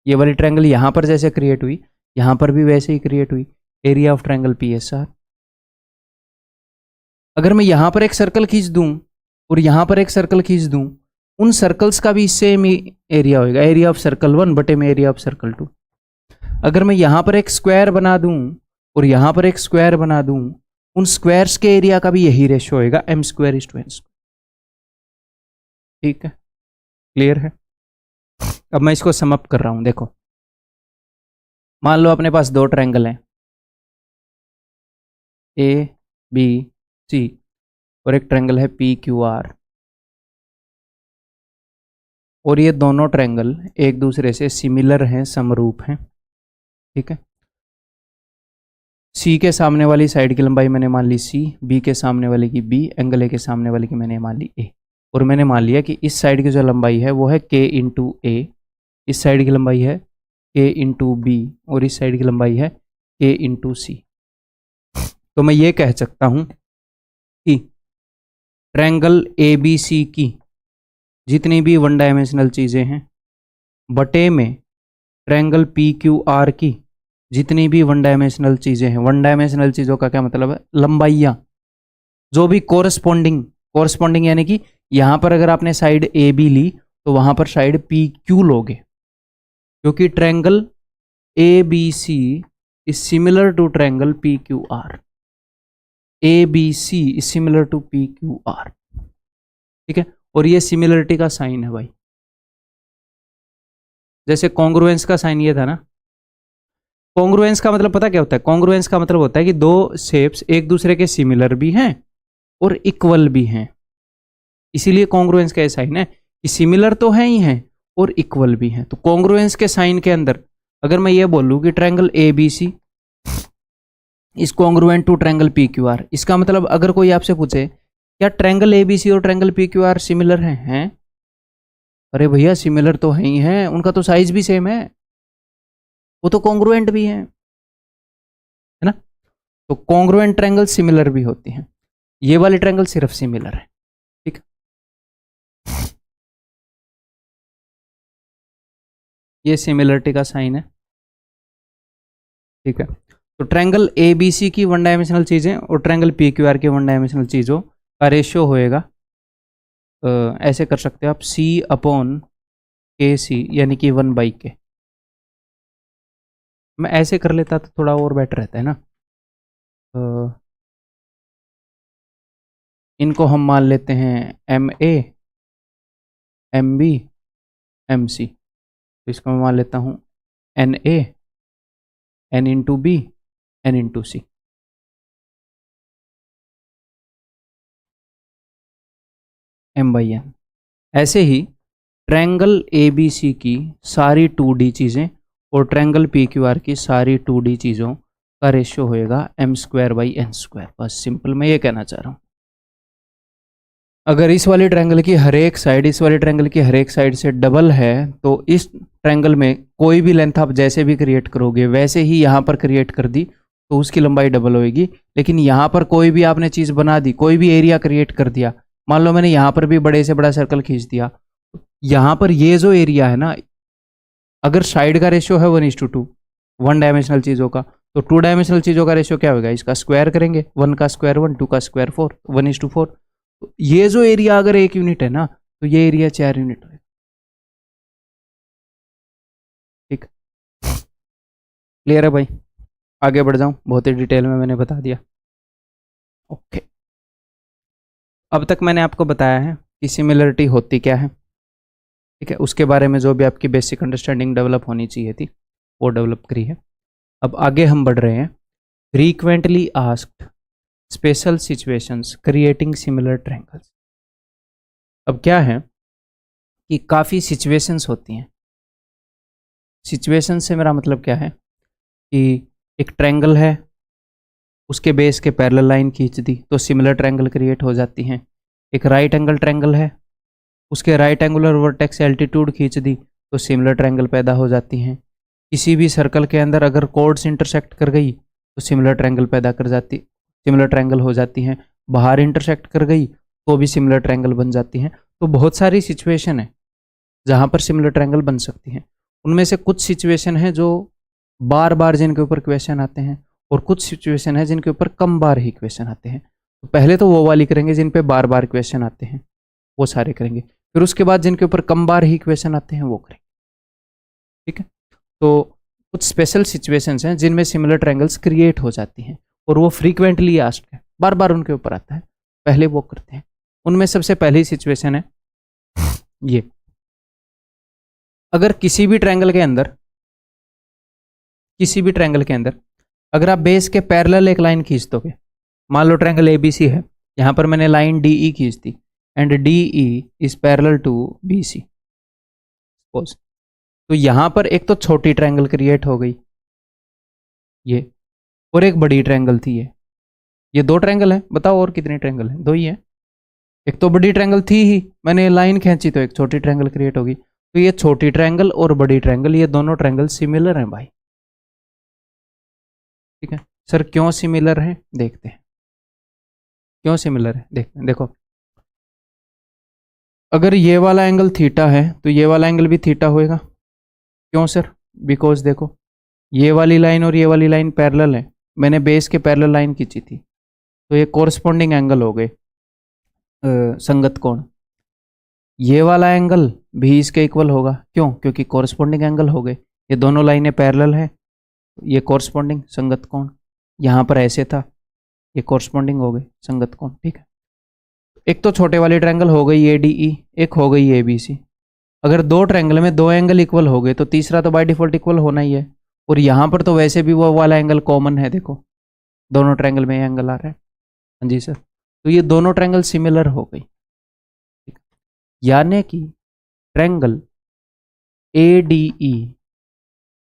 ये वाली ट्रायंगल यहां पर जैसे क्रिएट हुई यहां पर भी वैसे ही क्रिएट हुई, एरिया ऑफ ट्रायंगल PSR। अगर मैं यहां पर एक सर्कल खींच दूं और यहां पर एक सर्कल खींच दूं, उन सर्कल्स का भी सेम एरिया होगा, एरिया ऑफ सर्कल 1 बटे में एरिया ऑफ सर्कल 2। अगर मैं यहां पर एक स्क्वायर बना दूं और यहां पर एक स्क्वायर बना दूं, उन स्क्वायर्स के एरिया का भी यही रेशियो होगा m²/n²। ठीक है, क्लियर है। अब मैं इसको समअप कर रहा हूं, देखो मान लो अपने पास दो ट्रायंगल हैं ABC और एक ट्रायंगल है PQR, और ये दोनों ट्रायंगल एक दूसरे से सिमिलर हैं, समरूप हैं। ठीक है, C के सामने वाली साइड की लंबाई मैंने मान ली C, B के सामने वाले की B, एंगल A के सामने वाले की मैंने मान ली A, और मैंने मान लिया कि इस साइड की जो लंबाई है वो है K × A, इस साइड की लंबाई है K × B और इस साइड की लंबाई है K × C। तो मैं ये कह सकता हूं कि ट्रायंगल ABC की जितनी भी वन डायमेंशनल चीज़ें हैं बटे में ट्रायंगल PQR की जितनी भी वन डायमेंशनल चीज़ें हैं, वन डायमेंशनल चीज़ों का क्या मतलब है, लंबाइयाँ जो भी कोरस्पॉन्डिंग यानी कि यहाँ पर अगर आपने साइड AB ली तो वहाँ पर साइड PQ लोगे, क्योंकि triangle ABC is similar to triangle PQR, ABC is similar to PQR। ठीक है, और ये सिमिलरिटी का साइन है भाई, जैसे कॉन्ग्रुएंस का साइन ये था ना। कॉन्ग्रुएंस का मतलब पता क्या होता है, कॉन्ग्रुएंस का मतलब होता है कि दो शेप्स एक दूसरे के सिमिलर भी हैं और इक्वल भी हैं, इसीलिए कॉन्ग्रुएंस का ये साइन है कि सिमिलर तो है ही हैं और इक्वल भी हैं। तो कॉन्ग्रुएंस के साइन के अंदर अगर मैं ये बोलूं कि triangle ABC is congruent to triangle PQR, इसका मतलब अगर कोई आपसे पूछे क्या ट्रायंगल ABC और ट्रायंगल PQR सिमिलर हैं? अरे भैया सिमिलर तो है ही हैं, उनका तो साइज भी सेम है, वो तो कॉन्ग्रुएंट भी है ना। तो कॉन्ग्रुएंट ट्रायंगल सिमिलर भी होती हैं, ये वाले ट्रायंगल सिर्फ सिमिलर है। ठीक है, ये सिमिलरिटी का साइन है, ठीक है। तो ट्रायंगल ए बी सी की वन डायमेंशनल चीज़ें और ट्रायंगल पी क्यू आर की वन डायमेंशनल चीज़ों का रेशियो होएगा, ऐसे कर सकते हो आप, सी अपॉन के सी, यानी कि 1/k। मैं ऐसे कर लेता तो थोड़ा और बेटर रहता है ना। इनको हम मान लेते हैं M A, M B, M C. तो इसको मैं मान लेता हूँ N A, N into B, N into C. M by N. ऐसे ही ट्रायंगल ए बी सी की सारी 2D चीज़ें और ट्रायंगल पी क्यू आर की सारी 2D चीज़ों का रेशियो होएगा m²/n²। बस सिंपल मैं ये कहना चाह रहा हूँ। अगर इस वाले ट्रायंगल की हर एक साइड इस वाले ट्रायंगल की हर एक साइड से डबल है तो इस ट्रायंगल में कोई भी लेंथ आप जैसे भी क्रिएट करोगे वैसे ही यहाँ पर क्रिएट कर दी तो उसकी लंबाई डबल होएगी। लेकिन यहाँ पर कोई भी आपने चीज़ बना दी, कोई भी एरिया क्रिएट कर दिया, मान लो मैंने यहाँ पर भी बड़े से बड़ा सर्कल खींच दिया, यहाँ पर ये जो एरिया है ना, अगर साइड का रेशियो है 1:2 वन डायमेंशनल चीज़ों का, तो 2 डायमेंशनल चीज़ों का रेशियो क्या होगा, इसका स्क्वायर करेंगे, 1 का स्क्वायर 1, 2 का स्क्वायर 4, 1:4। तो ये जो एरिया अगर 1 यूनिट है ना, तो ये एरिया 4 यूनिट होगा। ठीक, क्लियर है भाई? आगे बढ़ जाऊं, बहुत ही डिटेल में मैंने बता दिया। ओके, अब तक मैंने आपको बताया है कि सिमिलरिटी होती क्या है, ठीक है। उसके बारे में जो भी आपकी बेसिक अंडरस्टैंडिंग डेवलप होनी चाहिए थी वो डेवलप करी है। अब आगे हम बढ़ रहे हैं, frequently asked special situations creating similar triangles. अब क्या है कि काफ़ी सिचुएशंस होती हैं। सिचुएशन से मेरा मतलब क्या है कि एक ट्रायंगल है, उसके बेस के पैरेलल लाइन खींच दी तो सिमिलर ट्रायंगल क्रिएट हो जाती हैं। एक राइट एंगल ट्रायंगल है, उसके राइट एंगुलर वर्टेक्स एल्टीट्यूड खींच दी तो सिमिलर ट्रायंगल पैदा हो जाती हैं। किसी भी सर्कल के अंदर अगर कोर्ड्स इंटरसेक्ट कर गई तो सिमिलर ट्रायंगल पैदा कर जाती, सिमिलर ट्रायंगल हो जाती हैं। बाहर इंटरसेक्ट कर गई तो भी सिमिलर ट्रायंगल बन जाती हैं। तो बहुत सारी सिचुएशन है जहाँ पर सिमिलर ट्रायंगल बन सकती हैं। उनमें से कुछ सिचुएशन है जो बार बार जिनके ऊपर क्वेश्चन आते हैं और कुछ सिचुएशन है जिनके ऊपर कम बार ही क्वेश्चन आते हैं। तो पहले तो वो वाली करेंगे जिन पे बार बार क्वेश्चन आते हैं, वो सारे करेंगे। फिर उसके बाद जिनके ऊपर कम बार ही क्वेश्चन आते हैं वो करेंगे, ठीक है। तो कुछ स्पेशल सिचुएशंस हैं जिनमें सिमिलर ट्रायंगल्स क्रिएट हो जाती हैं और वो फ्रीक्वेंटली आस्क्ड है, बार बार उनके ऊपर आता है, पहले वो करते हैं। उनमें सबसे पहली सिचुएशन है ये, अगर किसी भी ट्रायंगल के अंदर अगर आप बेस के पैरेलल एक लाइन खींच दोगे, मान लो ट्रायंगल एबीसी है, यहां पर मैंने लाइन डीई खींच दी and DE is parallel to BC suppose, तो यहां पर एक तो छोटी ट्रायंगल क्रिएट हो गई ये, और एक बड़ी ट्रायंगल थी ये 2 ट्रायंगल है। बताओ और कितने ट्रायंगल है? 2 ही है। एक तो बड़ी ट्रायंगल थी ही, मैंने लाइन खींची तो एक छोटी ट्रायंगल क्रिएट होगी। तो ये छोटी ट्रायंगल और बड़ी ट्रायंगल, ये दोनों ट्रायंगल सिमिलर हैं भाई, ठीक है। सर क्यों सिमिलर है, देखते हैं क्यों सिमिलर है। देखते हैं, देखो अगर ये वाला एंगल थीटा है तो ये वाला एंगल भी थीटा होएगा। क्यों सर? बिकॉज देखो ये वाली लाइन और ये वाली लाइन पैरेलल है, मैंने बेस के पैरेलल लाइन खींची थी तो ये कोरस्पॉन्डिंग एंगल हो गए, संगत कोण। ये वाला एंगल भी इसके इक्वल होगा, क्यों? क्योंकि कोरस्पॉन्डिंग एंगल हो गए, ये दोनों लाइनें पैरेलल है, ये कोरस्पॉन्डिंग संगत कोण। यहाँ पर ऐसे था, ये कोरस्पॉन्डिंग हो गए संगत कोण, ठीक है। एक तो छोटे वाली ट्रायंगल हो गई ए डी ई, एक हो गई ए बी सी। अगर 2 ट्रायंगल में 2 एंगल इक्वल हो गए तो तीसरा तो बाय डिफॉल्ट इक्वल होना ही है, और यहाँ पर तो वैसे भी वो वाला एंगल कॉमन है, देखो दोनों ट्रायंगल में एंगल आ रहा है। हाँ जी सर, तो ये दोनों ट्रायंगल सिमिलर हो गई, यानी कि triangle A D E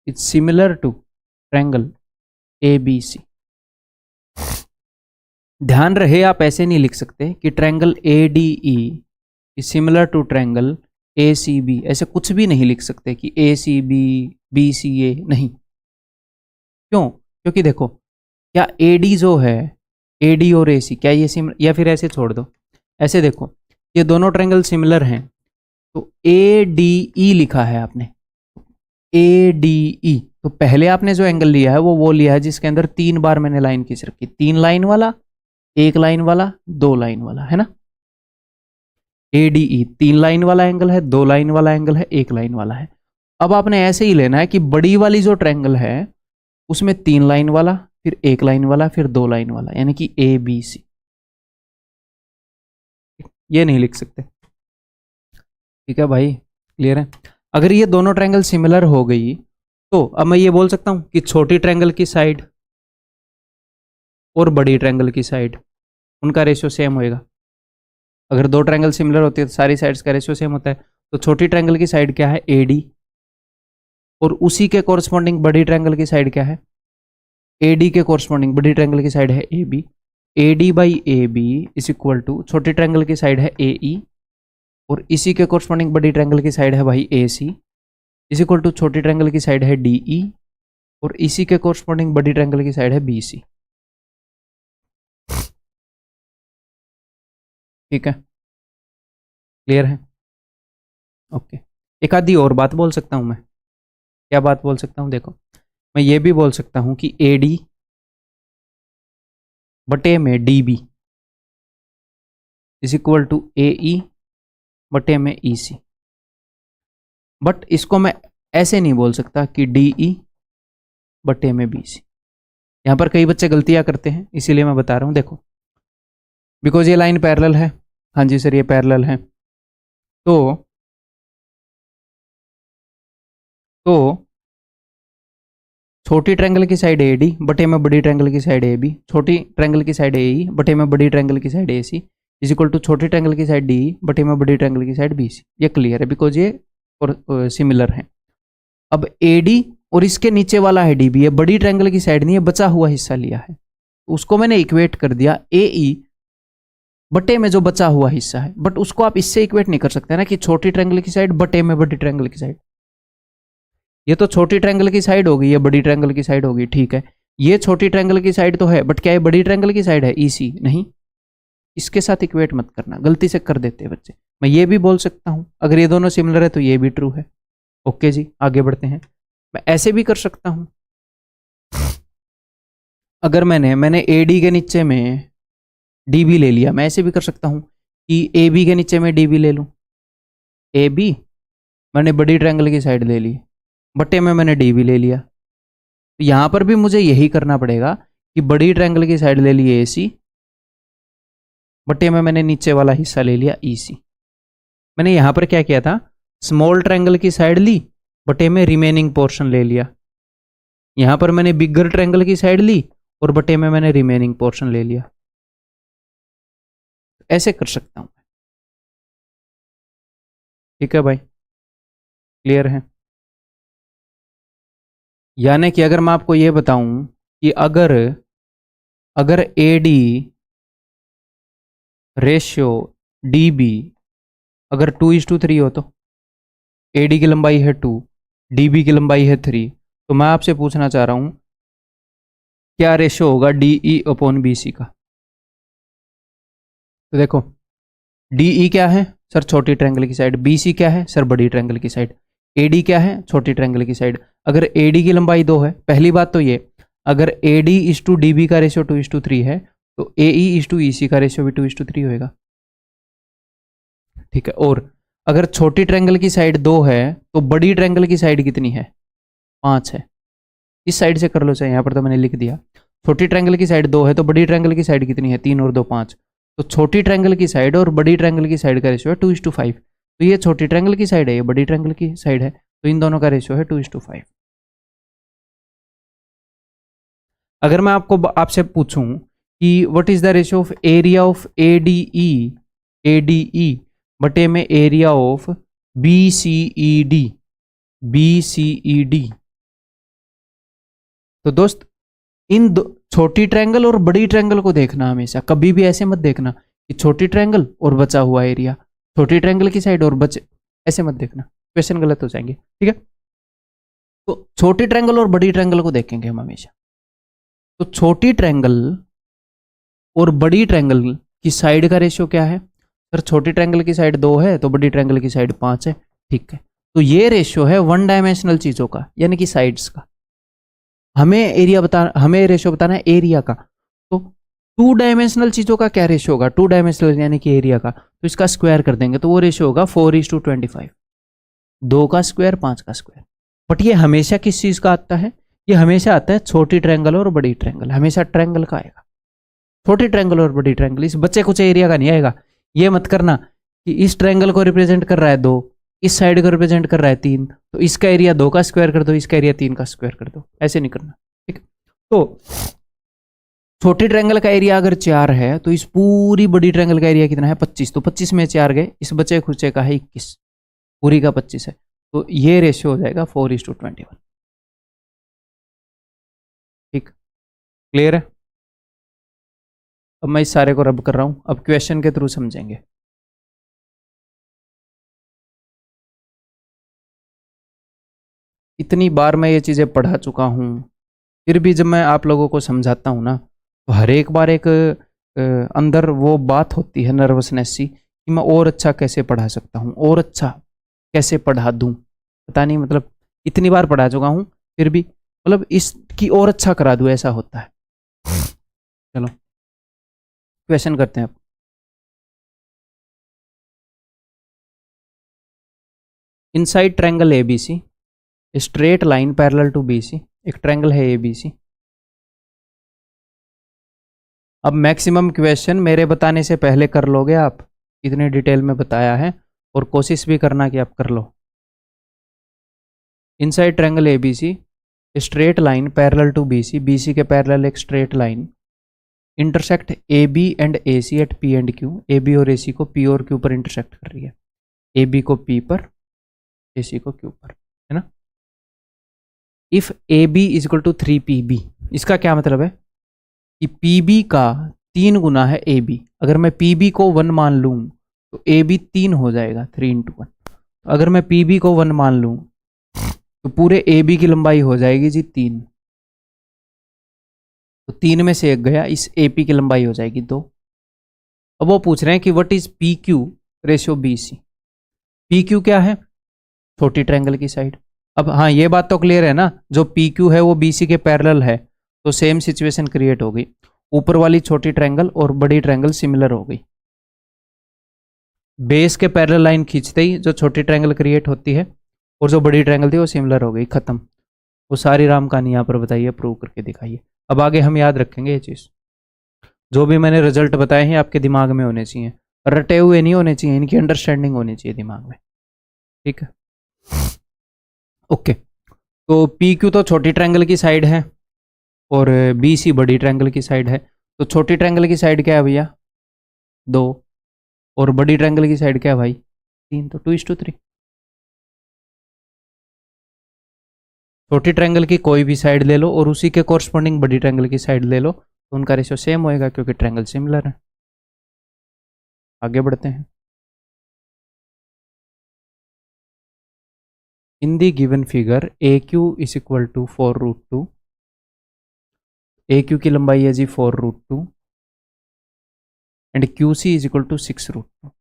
is similar to triangle A B C. ध्यान रहे आप ऐसे नहीं लिख सकते कि triangle A D E is similar to triangle A C B, ऐसे कुछ भी नहीं लिख सकते कि ए सी बी, बी सी ए, नहीं। क्यों? क्योंकि देखो क्या ए डी जो है, ए डी और ए सी, क्या ये सिमिलर, या फिर ऐसे छोड़ दो, ऐसे देखो ये दोनों ट्रायंगल सिमिलर हैं तो ए डी ई लिखा है आपने, ए डी ई। तो पहले आपने जो एंगल लिया है वो लिया है जिसके अंदर 3 बार मैंने लाइन खींच रखी, 3 लाइन वाला, 1 लाइन वाला, 2 लाइन वाला, है ना। ए डी ई 3 लाइन वाला एंगल है, 2 लाइन वाला एंगल है, 1 लाइन वाला है। अब आपने ऐसे ही लेना है कि बड़ी वाली जो ट्रायंगल है उसमें 3 लाइन वाला, फिर 1 लाइन वाला, फिर 2 लाइन वाला, यानी कि ए बी सी। ये नहीं लिख सकते, ठीक है भाई, क्लियर है। अगर ये दोनों ट्रायंगल सिमिलर हो गई तो अब मैं ये बोल सकता हूं कि छोटी ट्रायंगल की साइड और बड़ी ट्रायंगल की साइड, उनका रेशियो सेम होएगा। अगर दो ट्रायंगल सिमिलर होती है तो सारी साइड्स का रेशियो सेम होता है। तो छोटी ट्रायंगल की साइड क्या है, ए डी, और उसी के कोरस्पॉन्डिंग बड़ी ट्रायंगल की साइड क्या है, ए डी के कोरस्पॉन्डिंग बड़ी ट्रायंगल की साइड है A B. A D by A B is equal to छोटी ट्रायंगल की साइड है ए ई, और इसी के कोरस्पॉन्डिंग बड़ी ट्रायंगल की साइड है भाई ए सी, इज इक्वल टू छोटी ट्रायंगल की साइड है डी ई, और इसी के कोरस्पॉन्डिंग बड़ी ट्रायंगल की साइड है बी सी। ठीक है, क्लियर है, ओके। एक आधी और बात बोल सकता हूं मैं, क्या बात बोल सकता हूं, देखो मैं ये भी बोल सकता हूं कि ए डी बटे में D B is equal to A E बटे में ई सी। बट इसको मैं ऐसे नहीं बोल सकता कि डी ई बटे में बी सी। यहां पर कई बच्चे गलतियां करते हैं, इसीलिए मैं बता रहा हूं। देखो, बिकॉज ये लाइन पैरेलल है, हाँ जी सर ये पैरेलल है, तो छोटी ट्रायंगल की साइड ए डी बटे में बड़ी ट्रायंगल की साइड ए बी, छोटी ट्रायंगल की साइड ए ई बटे में बड़ी ट्रायंगल की side A C, is equal to छोटी ट्रायंगल की साइड डी ई बटे में बड़ी ट्रायंगल की साइड बी सी। ये क्लियर है बिकॉज ये और सिमिलर है। अब ए डी और इसके नीचे वाला है डी बी, ये बड़ी ट्रायंगल की साइड नहीं है, बचा हुआ हिस्सा लिया है, उसको मैंने इक्वेट कर दिया ए ई बटे में जो बचा हुआ हिस्सा है। बट उसको आप इससे इक्वेट नहीं कर सकते ना कि छोटी ट्रायंगल की साइड बटे में बड़ी ट्रायंगल की साइड। ये तो छोटी ट्रायंगल की साइड होगी, ये बड़ी ट्रायंगल की साइड होगी, ठीक है। ये छोटी ट्रायंगल की साइड तो है, बट क्या ये बड़ी ट्रायंगल की साइड है, ईसी नहीं। इसके साथ इक्वेट मत करना, गलती से कर देते हैं बच्चे। मैं ये भी बोल सकता हूं अगर ये दोनों सिमिलर है तो ये भी ट्रू है। ओके जी, आगे बढ़ते हैं। मैं ऐसे भी कर सकता हूं, अगर मैंने ए डी के नीचे में डी बी ले लिया, मैं ऐसे भी कर सकता हूं कि ए बी के नीचे में डी बी ले लूं। ए बी मैंने बड़ी ट्रायंगल की साइड ले ली, बटे में मैंने डी बी ले लिया। तो यहां पर भी मुझे यही करना पड़ेगा कि बड़ी ट्रायंगल की साइड ले ली ए सी, बटे में मैंने नीचे वाला हिस्सा ले लिया ई सी। मैंने यहां पर क्या किया था, स्मॉल ट्रायंगल की साइड ली, बटे में रिमेनिंग पोर्शन ले लिया। यहां पर मैंने बिगर ट्रायंगल की साइड ली और बटे में मैंने रिमेनिंग पोर्शन ले लिया। ऐसे कर सकता हूं, ठीक है भाई, क्लियर है। यानी कि अगर मैं आपको ये बताऊं कि अगर A D ratio D B अगर 2:3 हो तो ए डी की लंबाई है 2, डी बी की लंबाई है 3, तो मैं आपसे पूछना चाह रहा हूं क्या रेशियो होगा D E upon B C का। तो देखो, डी ई क्या है सर, छोटी ट्रायंगल की साइड, बी सी क्या है सर, बड़ी ट्रायंगल की साइड, ए डी क्या है, छोटी ट्रायंगल की साइड। अगर ए डी की लंबाई 2 है, पहली बात तो ये, अगर A D is to D B का रेशियो 2:3 है तो ए ई इज टू ई सी का रेशियो भी 2:3 होएगा, ठीक है। और अगर छोटी ट्रायंगल की साइड 2 है तो बड़ी ट्रायंगल की साइड कितनी है, 5 है। इस साइड से कर लो चाहे, यहाँ पर तो मैंने लिख दिया। छोटी ट्रायंगल की साइड 2 है तो बड़ी ट्रायंगल की साइड कितनी है, 3 और 2 5। तो छोटी ट्रायंगल की साइड और बड़ी ट्रायंगल की साइड का रेशियो है 2:5। तो ये छोटी ट्रायंगल की साइड है, ये बड़ी ट्रायंगल की साइड है, तो इन दोनों का रेशियो है 2:5। अगर मैं आपसे पूछूं कि what is the ratio of area of A D E बटे में area of B C E D, तो दोस्त इन छोटी ट्रायंगल और बड़ी ट्रायंगल को देखना हमेशा, कभी भी ऐसे मत देखना कि छोटी ट्रायंगल और बचा हुआ एरिया, छोटी ट्रायंगल की साइड और बचे, ऐसे मत देखना, क्वेश्चन गलत हो जाएंगे, ठीक है। तो छोटी ट्रायंगल और बड़ी ट्रायंगल को देखेंगे हम हमेशा। तो छोटी ट्रायंगल और बड़ी ट्रायंगल की साइड का रेशियो क्या है सर, छोटी ट्रायंगल की साइड 2 है तो बड़ी ट्रायंगल की साइड 5 है, ठीक है। तो ये रेशियो है वन डायमेंशनल चीजों का, यानी कि साइड्स का। हमें रेशियो बताना है एरिया का। तो टू डायमेंशनल चीजों का क्या रेशियो होगा, टू डायमेंशनल यानी कि एरिया का, तो इसका स्क्वायर कर देंगे तो वो रेशियो होगा 4:25, 2 का स्क्वायर 5 का स्क्वायर। बट ये हमेशा किस चीज का आता है, ये हमेशा आता है छोटी ट्रायंगल और बड़ी ट्रायंगल, हमेशा ट्रायंगल का आएगा। छोटी ट्रायंगल और बड़ी ट्रायंगल, इस बच्चे कुछ एरिया का नहीं आएगा। ये मत करना कि इस ट्रायंगल को रिप्रेजेंट कर रहा है 2, इस साइड को रिप्रेजेंट कर रहा है 3, तो इसका एरिया 2 का स्क्वायर कर दो, इसका एरिया 3 का स्क्वायर कर दो, ऐसे नहीं करना। ठीक, तो छोटी ट्रायंगल का एरिया अगर 4 है तो इस पूरी बड़ी ट्रायंगल का एरिया कितना है 25, तो 25 में 4 गए, इस बचे खुचे का है 21, पूरी का 25 है, तो ये रेशियो हो जाएगा 4:21। ठीक, क्लियर है। अब मैं इस सारे को रब कर रहा हूं, अब क्वेश्चन के थ्रू समझेंगे। इतनी बार मैं ये चीज़ें पढ़ा चुका हूँ, फिर भी जब मैं आप लोगों को समझाता हूँ ना, तो हर एक बार एक अंदर वो बात होती है नर्वसनेस सी कि मैं और अच्छा कैसे पढ़ा सकता हूँ, और अच्छा कैसे पढ़ा दूँ। पता नहीं, मतलब इतनी बार पढ़ा चुका हूँ फिर भी मतलब इसकी और अच्छा करा दूँ, ऐसा होता है। चलो क्वेश्चन करते हैं अब। Inside triangle ABC, straight line parallel to BC, एक ट्रायंगल है ABC। अब मैक्सिमम क्वेश्चन मेरे बताने से पहले कर लोगे आप, इतने डिटेल में बताया है, और कोशिश भी करना कि आप कर लो। Inside triangle ABC, straight line parallel to BC, BC के पैरेलल एक straight line intersect AB and AC at P and Q, AB और AC को P और Q पर इंटरसेक्ट कर रही है, AB को P पर, AC को Q पर, है ना। If AB is equal to 3PB, इसका क्या मतलब है कि PB का 3 गुना है AB। अगर मैं PB को 1 मान लूं तो AB 3 हो जाएगा, 3 × 1। अगर मैं PB को 1 मान लूं तो पूरे AB की लंबाई हो जाएगी जी 3, तो 3 में से 1 गया, इस AP की लंबाई हो जाएगी 2। अब वो पूछ रहे हैं कि what is PQ ratio BC। PQ क्या है, छोटी ट्रायंगल की साइड। अब हाँ, ये बात तो क्लियर है ना, जो PQ है वो BC के पैरेलल है, तो सेम सिचुएशन क्रिएट हो गई, ऊपर वाली छोटी ट्रायंगल और बड़ी ट्रायंगल सिमिलर हो गई। बेस के पैरेलल लाइन खींचते ही जो छोटी ट्रायंगल क्रिएट होती है और जो बड़ी ट्रायंगल थी वो सिमिलर हो गई, खत्म। वो सारी राम कहानी यहाँ पर बताइए, प्रूव करके दिखाइए। अब आगे हम याद रखेंगे ये चीज़, जो भी मैंने रिजल्ट बताए हैं आपके दिमाग में होने चाहिए, रटे हुए नहीं होने चाहिए, इनकी अंडरस्टैंडिंग होनी चाहिए दिमाग में। ठीक है, ओके। तो PQ तो छोटी ट्रायंगल की साइड है और BC बड़ी ट्रायंगल की साइड है, तो छोटी ट्रायंगल की साइड क्या है भैया 2, और बड़ी ट्रायंगल की साइड क्या है भाई 3, तो 2:3। छोटी ट्रायंगल की कोई भी साइड ले लो और उसी के कोरस्पॉन्डिंग बड़ी ट्रायंगल की साइड ले लो, तो उनका रेशियो सेम होएगा क्योंकि ट्रायंगल सिमिलर है। आगे बढ़ते हैं। In the given figure AQ is equal to 4√2, AQ की लंबाई है जी 4√2 and QC is equal to 6√2,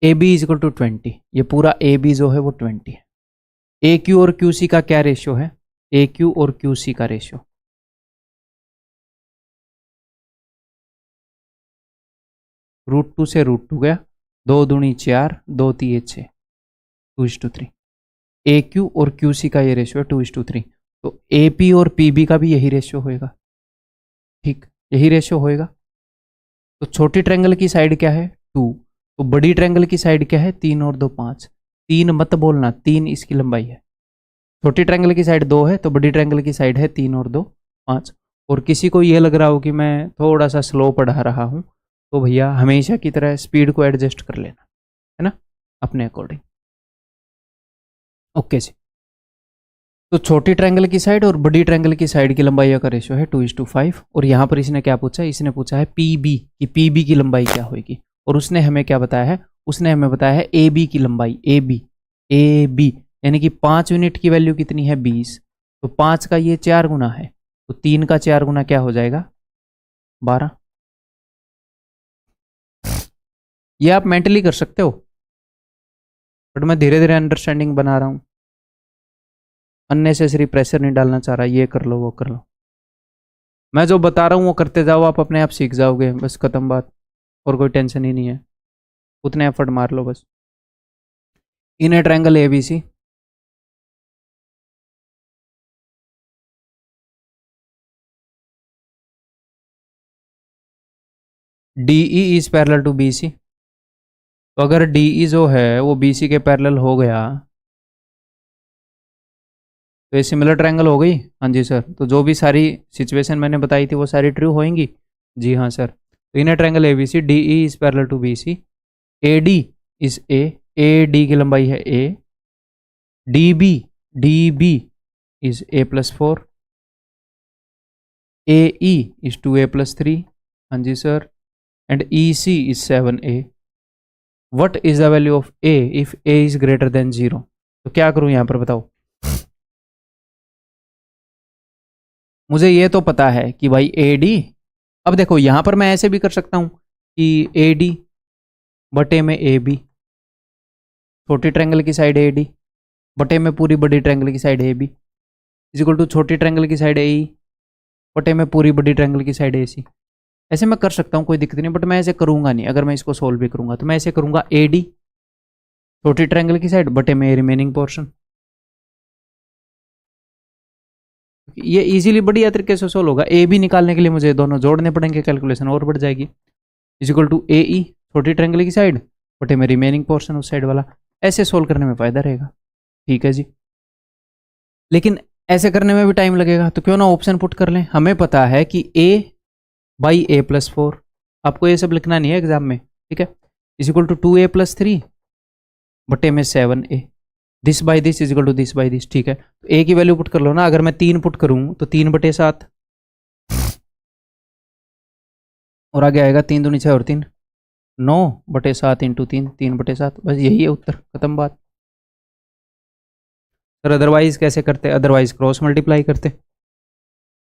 AB is equal to 20। ये पूरा AB जो है वो 20 है। AQ और QC का क्या रेशियो है, AQ और QC का रेशियो √2 से √2 गया, 2 दूनी 4, 2 3 6, 2:3। AQ और QC का ये रेशियो है 2:3, तो AP और PB का भी यही रेशियो होएगा। ठीक, यही रेशियो होएगा। तो छोटी ट्रायंगल की साइड क्या है 2, तो बड़ी ट्रायंगल की साइड क्या है 3 और 2 5। 3 मत बोलना, 3 इसकी लंबाई है। छोटी ट्रायंगल की साइड 2 है तो बड़ी ट्रायंगल की साइड है 3 और 2 5। और किसी को ये लग रहा हो कि मैं थोड़ा सा स्लो पढ़ा रहा हूँ, तो भैया हमेशा की तरह स्पीड को एडजस्ट कर लेना, है ना, अपने अकॉर्डिंग। ओके जी। तो छोटी ट्रायंगल की साइड और बड़ी ट्रायंगल की साइड की लंबाई का रेशियो है 2:5। और यहाँ पर इसने क्या पूछा, इसने पूछा है PB कि PB की लंबाई क्या होगी, और उसने हमें क्या बताया है, उसने हमें बताया है AB की लंबाई, AB यानी कि 5 यूनिट की वैल्यू कितनी है 20, तो 5 का ये 4 गुना है, तो 3 का 4 गुना क्या हो जाएगा 12। ये आप मेंटली कर सकते हो, बट मैं धीरे धीरे अंडरस्टैंडिंग बना रहा हूँ, अननेसेसरी प्रेशर नहीं डालना चाह रहा, ये कर लो वो कर लो। मैं जो बता रहा हूँ वो करते जाओ, आप अपने आप सीख जाओगे, बस खत्म बात, और कोई टेंशन ही नहीं है, उतने एफर्ट मार लो बस। In a triangle A B C, D E is parallel to B C. तो अगर डी ई जो है वो बी सी के पैरेलल हो गया तो ये सिमिलर ट्रायंगल हो गई। हाँ जी सर, तो जो भी सारी सिचुएशन मैंने बताई थी वो सारी ट्रू होंगी। जी हाँ सर। तो in a triangle A B C, D E is parallel to B C, A D is A D की लंबाई है A, D B is A plus 4, A E is 2a plus 3। हाँ जी सर। And E C is 7a। What is the value of A if A is greater than 0? तो क्या करूं यहां पर बताओ। मुझे ये तो पता है कि भाई ए डी, अब देखो यहां पर मैं ऐसे भी कर सकता हूं कि ए डी बटे में ए बी, छोटी ट्रायंगल की साइड ए डी बटे में पूरी बड़ी ट्रायंगल की side A B is equal to छोटी ट्रायंगल की साइड ए ई बटे में पूरी बड़ी ट्रायंगल की साइड ए सी। ऐसे मैं कर सकता हूँ, कोई दिक्कत नहीं, बट मैं ऐसे करूंगा नहीं। अगर मैं इसको सोल्व भी करूंगा तो मैं ऐसे करूंगा ए डी छोटी ट्रायंगल की साइड बटे में रिमेनिंग पोर्शन। ये इजीली बढ़िया तरीके से सोल्व होगा। ए बी निकालने के लिए मुझे दोनों जोड़ने पड़ेंगे, कैलकुलेशन और बढ़ जाएगी। इज इक्वल टू ए ई छोटी ट्रायंगल की साइड बटे में रिमेनिंग पोर्शन उस साइड वाला। ऐसे सोल्व करने में फायदा रहेगा। ठीक है जी, लेकिन ऐसे करने में भी टाइम लगेगा, तो क्यों ना ऑप्शन पुट कर लें। हमें पता है कि a बाई ए प्लस 4, आपको ये सब लिखना नहीं है एग्जाम में, ठीक है। Is equal to 2a plus 3 बटे में 7a, this by this is equal to this by this. ठीक है, तो a की वैल्यू पुट कर लो ना। अगर मैं 3 पुट करूं तो 3/7, और आगे आएगा 3 दूनी 6 और 3 9/7 इंटू 3 3/7। बस यही है उत्तर, खत्म बात। सर अदरवाइज कैसे करते? अदरवाइज क्रॉस मल्टीप्लाई करते,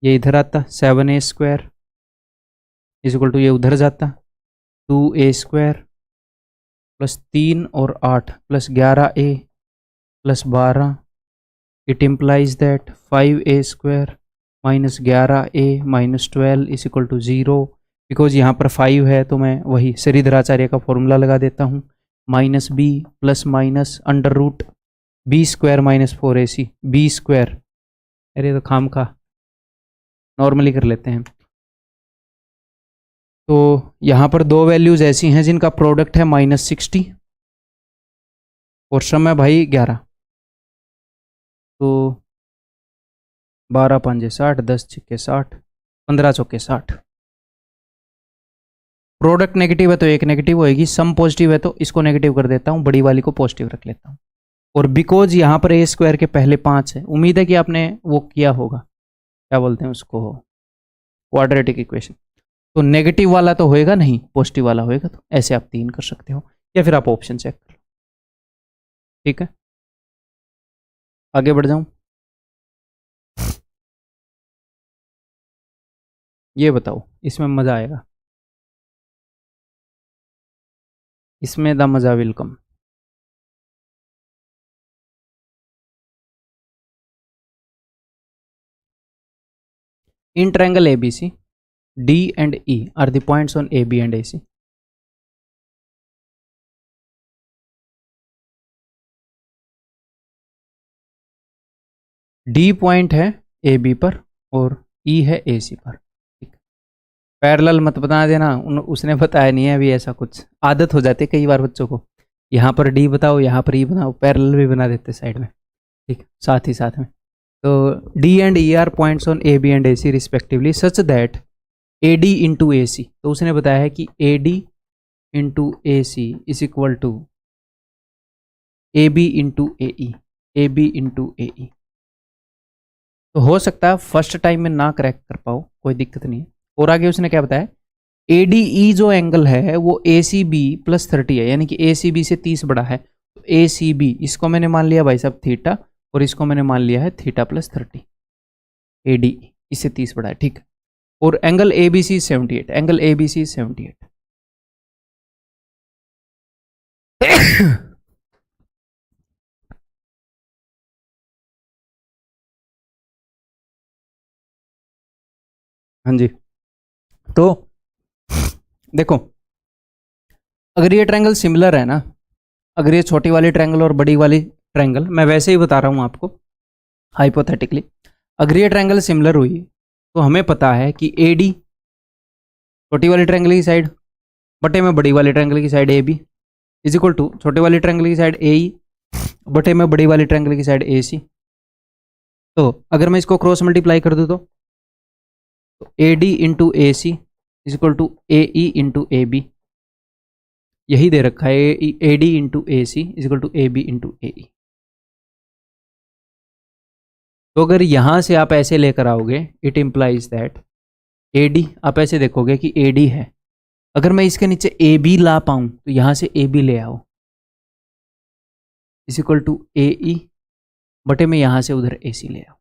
ये इधर आता 7a² इज इक्वल टू ये उधर जाता 2a² प्लस 3 और 8 plus 11a plus 12। It implies that 5a² minus 11a minus 12 is equal to 0। Because यहाँ पर 5 है तो मैं वही श्रीधराचार्य का फॉर्मूला लगा देता हूँ, minus B plus minus under root b² minus 4ac b²। अरे तो खाम खा नॉर्मली कर लेते हैं। तो यहाँ पर दो वैल्यूज ऐसी हैं जिनका प्रोडक्ट है -60 और सम है भाई 11। तो 12 5 60, 10 6 60, 15 चौके 60। प्रोडक्ट नेगेटिव है तो एक नेगेटिव होएगी, सम पॉजिटिव है तो इसको नेगेटिव कर देता हूँ, बड़ी वाली को पॉजिटिव रख लेता हूँ। और बिकॉज यहाँ पर a² के पहले 5 है, उम्मीद है कि आपने वो किया होगा, क्या बोलते हैं उसको, क्वाड्रेटिक इक्वेशन। तो नेगेटिव वाला तो होएगा नहीं, पॉजिटिव वाला होएगा। तो ऐसे आप 3 कर सकते हो, या फिर आप ऑप्शन चेक कर लो। ठीक है, आगे बढ़ जाऊं। ये बताओ, इसमें मजा आएगा, इसमें द मजा will come. In triangle ABC, D and E are the points on AB and AC. D point है AB पर और E है AC पर। ठीक, पैरेलल मत बता देना, उसने बताया नहीं है अभी, ऐसा कुछ आदत हो जाती है कई बार बच्चों को, यहाँ पर D बताओ यहाँ पर E बनाओ, पैरेलल भी बना देते साइड में। ठीक, साथ ही साथ में। तो D and E are points on AB and AC respectively such that AD into AC, तो उसने बताया है कि AD into AC is equal to AB into AE, AB into AE। तो हो सकता है फर्स्ट टाइम में ना क्रैक कर पाओ, कोई दिक्कत नहीं है। और आगे उसने क्या बताया, ADE जो एंगल है वो ACB प्लस 30 है, यानी कि ACB से 30 बड़ा है। तो ACB इसको मैंने मान लिया भाई साहब थीटा, और इसको मैंने मान लिया है थीटा प्लस 30। ADE इससे 30 बड़ा है, ठीक है। और एंगल ABC 78, एंगल ABC 78। हाँ जी। तो देखो, अगर ये ट्रायंगल सिमिलर है ना, अगर ये छोटी वाली ट्रायंगल और बड़ी वाली ट्रायंगल, मैं वैसे ही बता रहा हूँ आपको हाइपोथेटिकली, अगर ये ट्रायंगल सिमिलर हुई तो हमें पता है कि ए डी छोटी वाली ट्रायंगल की साइड बटे में बड़ी वाली ट्रायंगल की side A B is equal to छोटी वाली ट्रायंगल की साइड ए ई बटे में बड़ी वाली ट्रायंगल की साइड ए सी। तो अगर मैं इसको क्रॉस मल्टीप्लाई कर दूँ तो A D into A C is equal to A E into A B, यही दे रखा है, A D into A C is equal to A B into A E. तो अगर यहां से आप ऐसे लेकर आओगे, it implies that A D, आप ऐसे देखोगे कि ए डी है, अगर मैं इसके नीचे ए बी ला पाऊं तो यहां से ए बी ले आओ is equal to A E बटे में यहां से उधर ए सी ले आओ।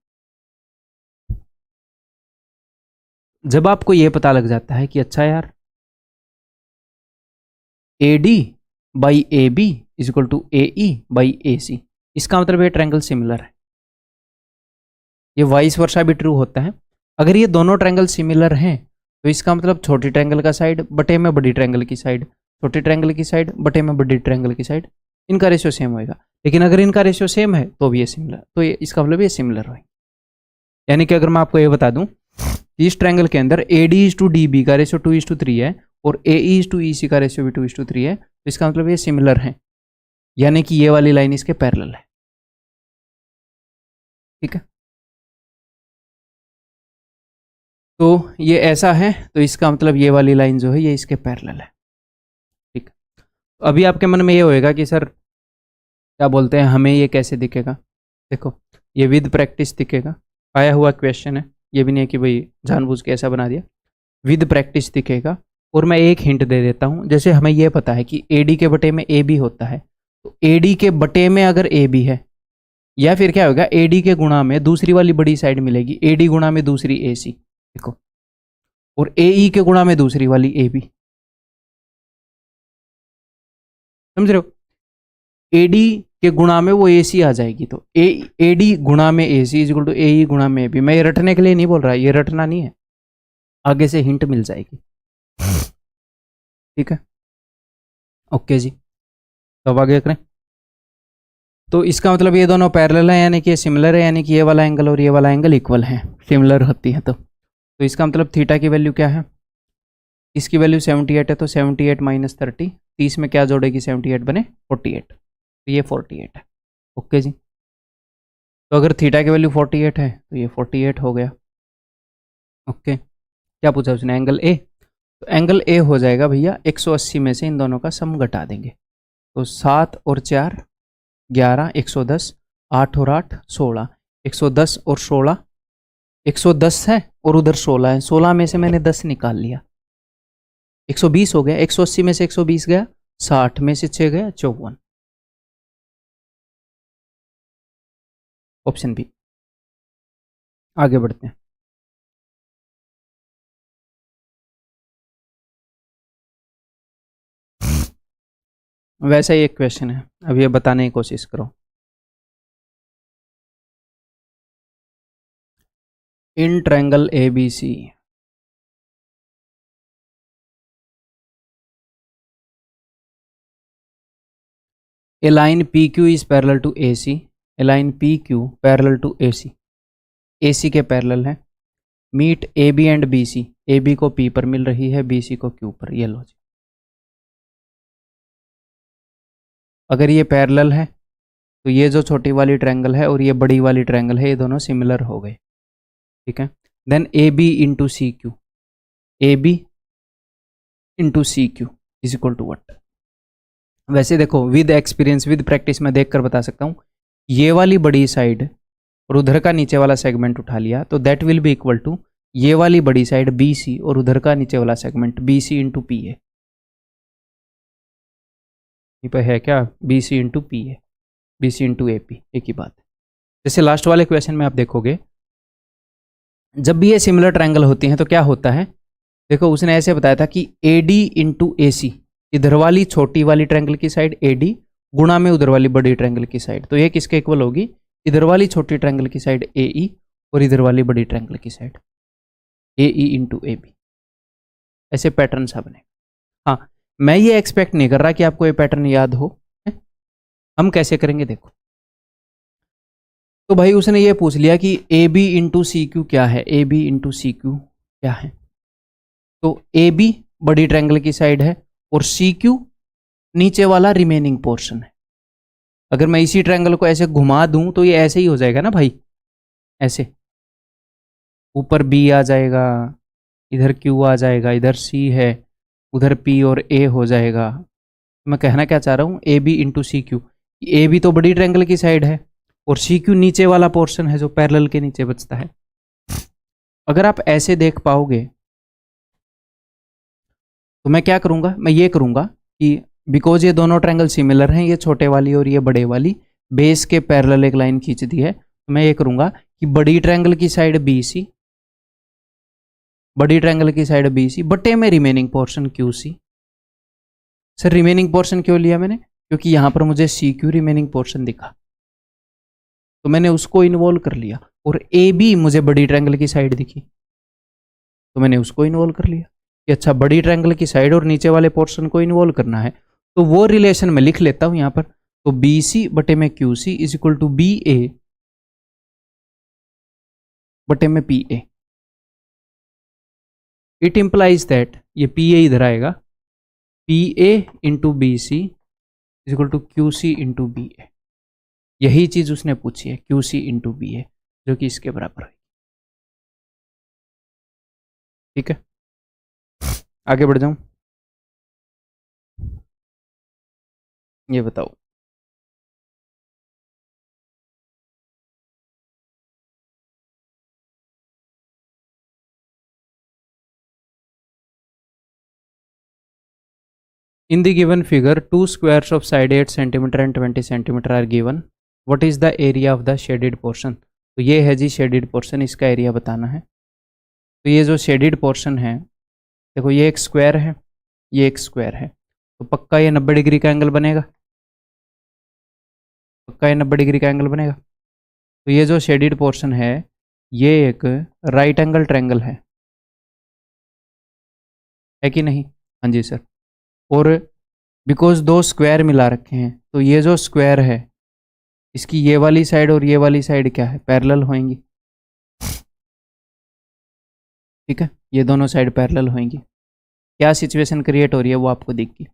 जब आपको यह पता लग जाता है कि अच्छा यार A D by A B is equal to A E by A C, इसका मतलब ये ट्रायंगल सिमिलर है। ये वाइस वर्सा भी ट्रू होता है। अगर ये दोनों ट्रायंगल सिमिलर हैं तो इसका मतलब छोटी ट्रायंगल का साइड बटे में बड़ी ट्रायंगल की साइड, छोटी ट्रायंगल की साइड बटे में बड़ी ट्रायंगल की साइड, इनका रेशियो सेम होएगा। लेकिन अगर इनका रेशियो सेम है तो भी ये सिमिलर, तो ये इसका मतलब ये सिमिलर होगा। यानी कि अगर मैं आपको ये बता दूं कि इस ट्रायंगल के अंदर A D is to D B का रेशियो 2:3 है और ए ई इज टू ई सी का रेशियो भी 2:3 है, तो इसका मतलब ये सिमिलर है, यानी कि ये वाली लाइन इसके पैरेलल है। ठीक है, तो ये ऐसा है, तो इसका मतलब ये वाली लाइन जो है ये इसके पैरेलल है। ठीक, तो अभी आपके मन में ये होएगा कि सर क्या बोलते हैं, हमें ये कैसे दिखेगा। देखो, ये विद प्रैक्टिस दिखेगा, आया हुआ क्वेश्चन है, ये भी नहीं है कि भाई जानबूझ के ऐसा बना दिया, विद प्रैक्टिस दिखेगा। और मैं एक हिंट दे देता हूँ, जैसे हमें ये पता है कि ए डी के बटे में ए बी होता है, तो ए डी के बटे में अगर ए बी है, या फिर क्या होगा, ए डी के गुणा में दूसरी वाली बड़ी साइड मिलेगी, ए डी गुणा में दूसरी ए सी, देखो, और ए ई के गुणा में दूसरी वाली ए बी, समझ रहे हो, ए डी के गुणा में वो ए सी आ जाएगी, तो ए डी गुणा में ए C is equal to A ई गुणा में ए बी। मैं ये रटने के लिए नहीं बोल रहा, ये रटना नहीं है, आगे से हिंट मिल जाएगी। ठीक है, ओके जी, तो अब आगे करें। तो इसका मतलब ये दोनों पैरेलल है, यानी कि ये सिमिलर है, यानी कि ये वाला एंगल और ये वाला एंगल इक्वल है, सिमिलर होती है। तो इसका मतलब थीटा की वैल्यू क्या है, इसकी वैल्यू 78 है, तो 78 माइनस 30, 30 में क्या जोड़ेगी 78 बने 48, तो ये 48 है। ओके जी, तो अगर थीटा की वैल्यू 48 है तो ये 48 हो गया। ओके, क्या पूछा उसने, एंगल ए, तो एंगल ए हो जाएगा भैया 180 में से इन दोनों का सम घटा देंगे, तो 7 और 4 11, 110, 8 और 8 16, 110 और 16, 110 है और उधर 16 है, 16 में से मैंने 10 निकाल लिया, 120 हो गया। 180 में से 120 गया, 60 में से 6 गया 54, ऑप्शन बी। आगे बढ़ते हैं। वैसा ही एक क्वेश्चन है, अब ये बताने की कोशिश करो। In triangle A B C a line PQ is parallel to AC, a line PQ parallel to AC, AC के पैरेलल है, meet AB and BC, AB को P पर मिल रही है, BC को Q पर, ये लो जी। अगर ये पैरेलल है तो ये जो छोटी वाली ट्रायंगल है और ये बड़ी वाली ट्रायंगल है, ये दोनों सिमिलर हो गए। ठीक है, then AB into C Q, AB into C Q is equal to what. वैसे देखो, विद एक्सपीरियंस विद प्रैक्टिस मैं देख कर बता सकता हूँ, ये वाली बड़ी साइड और उधर का नीचे वाला सेगमेंट उठा लिया तो that will be equal to ये वाली बड़ी साइड BC और उधर का नीचे वाला segment BC into P A, है क्या, BC into P A, BC into AP, एक ही बात है। जैसे लास्ट वाले क्वेश्चन में आप देखोगे, जब भी ये सिमिलर ट्रायंगल होती हैं तो क्या होता है, देखो उसने ऐसे बताया था कि AD इंटू AC, इधर वाली छोटी वाली ट्रायंगल की साइड AD गुणा में उधर वाली बड़ी ट्रायंगल की साइड, तो ये किसके इक्वल होगी, इधर वाली छोटी ट्रायंगल की साइड AE और इधर वाली बड़ी ट्रायंगल की side. A E into A B, ऐसे पैटर्न सा बनेगा। हाँ, मैं ये एक्सपेक्ट नहीं कर रहा कि आपको ये पैटर्न याद हो। हम कैसे करेंगे देखो। तो भाई उसने ये पूछ लिया कि A B into C Q क्या है, A B into C Q क्या है। तो ए बी बड़ी ट्रायंगल की साइड है और सी क्यू नीचे वाला रिमेनिंग पोर्शन है। अगर मैं इसी ट्रायंगल को ऐसे घुमा दूं तो ये ऐसे ही हो जाएगा ना भाई, ऐसे ऊपर बी आ जाएगा, इधर क्यू आ जाएगा, इधर सी है, उधर पी और ए हो जाएगा। मैं कहना क्या चाह रहा हूँ, A B into C Q, A B तो बड़ी ट्रायंगल की साइड है और सी क्यू नीचे वाला पोर्शन है जो पैरेलल के नीचे बचता है। अगर आप ऐसे देख पाओगे तो मैं क्या करूंगा, मैं ये करूंगा कि बिकॉज ये दोनों ट्रायंगल सिमिलर हैं, ये छोटे वाली और ये बड़े वाली, बेस के पैरेलल एक लाइन खींच दी है, तो मैं ये करूंगा कि बड़ी ट्रायंगल की साइड बी सी, बड़ी ट्रायंगल की साइड बी सी बटे में remaining portion Q C. Sir remaining portion क्यों लिया मैंने, क्योंकि यहां पर मुझे सी क्यू रिमेनिंग पोर्शन दिखा तो मैंने उसको इन्वॉल्व कर लिया, और ए बी मुझे बड़ी ट्रायंगल की साइड दिखी तो मैंने उसको इन्वॉल्व कर लिया कि अच्छा बड़ी ट्रायंगल की साइड और नीचे वाले पोर्शन को इन्वॉल्व करना है। तो वो रिलेशन मैं लिख लेता हूं यहां पर, तो बी सी बटे में Q C is equal to B A बटे में P A. It implies that ये पी ए इधर आएगा, P A into B C is equal to Q C into B A. यही चीज उसने पूछी है, Q C into B A, जो कि इसके बराबर है। ठीक है, आगे बढ़ जाऊं, ये बताओ in the given figure two squares of side 8 centimeter and 20 centimeter are given, what is the area of the shaded portion। तो ये है जी शेडेड पोर्शन, इसका एरिया बताना है। तो ये जो शेडेड पोर्शन है, देखो ये एक स्क्वायर है, ये एक स्क्वायर है, तो पक्का ये 90 डिग्री का एंगल बनेगा, पक्का ये 90 डिग्री का एंगल बनेगा। तो ये जो शेडेड पोर्शन है ये एक राइट एंगल ट्रायंगल है कि नहीं। हाँ जी सर। और बिकॉज दो स्क्वायर मिला रखे हैं तो ये जो स्क्वायर है इसकी ये वाली साइड और ये वाली साइड क्या है, पैरेलल होंगी। ठीक है, ये दोनों साइड पैरेलल होंगी। क्या सिचुएशन क्रिएट हो रही है वो आपको दिखेगी।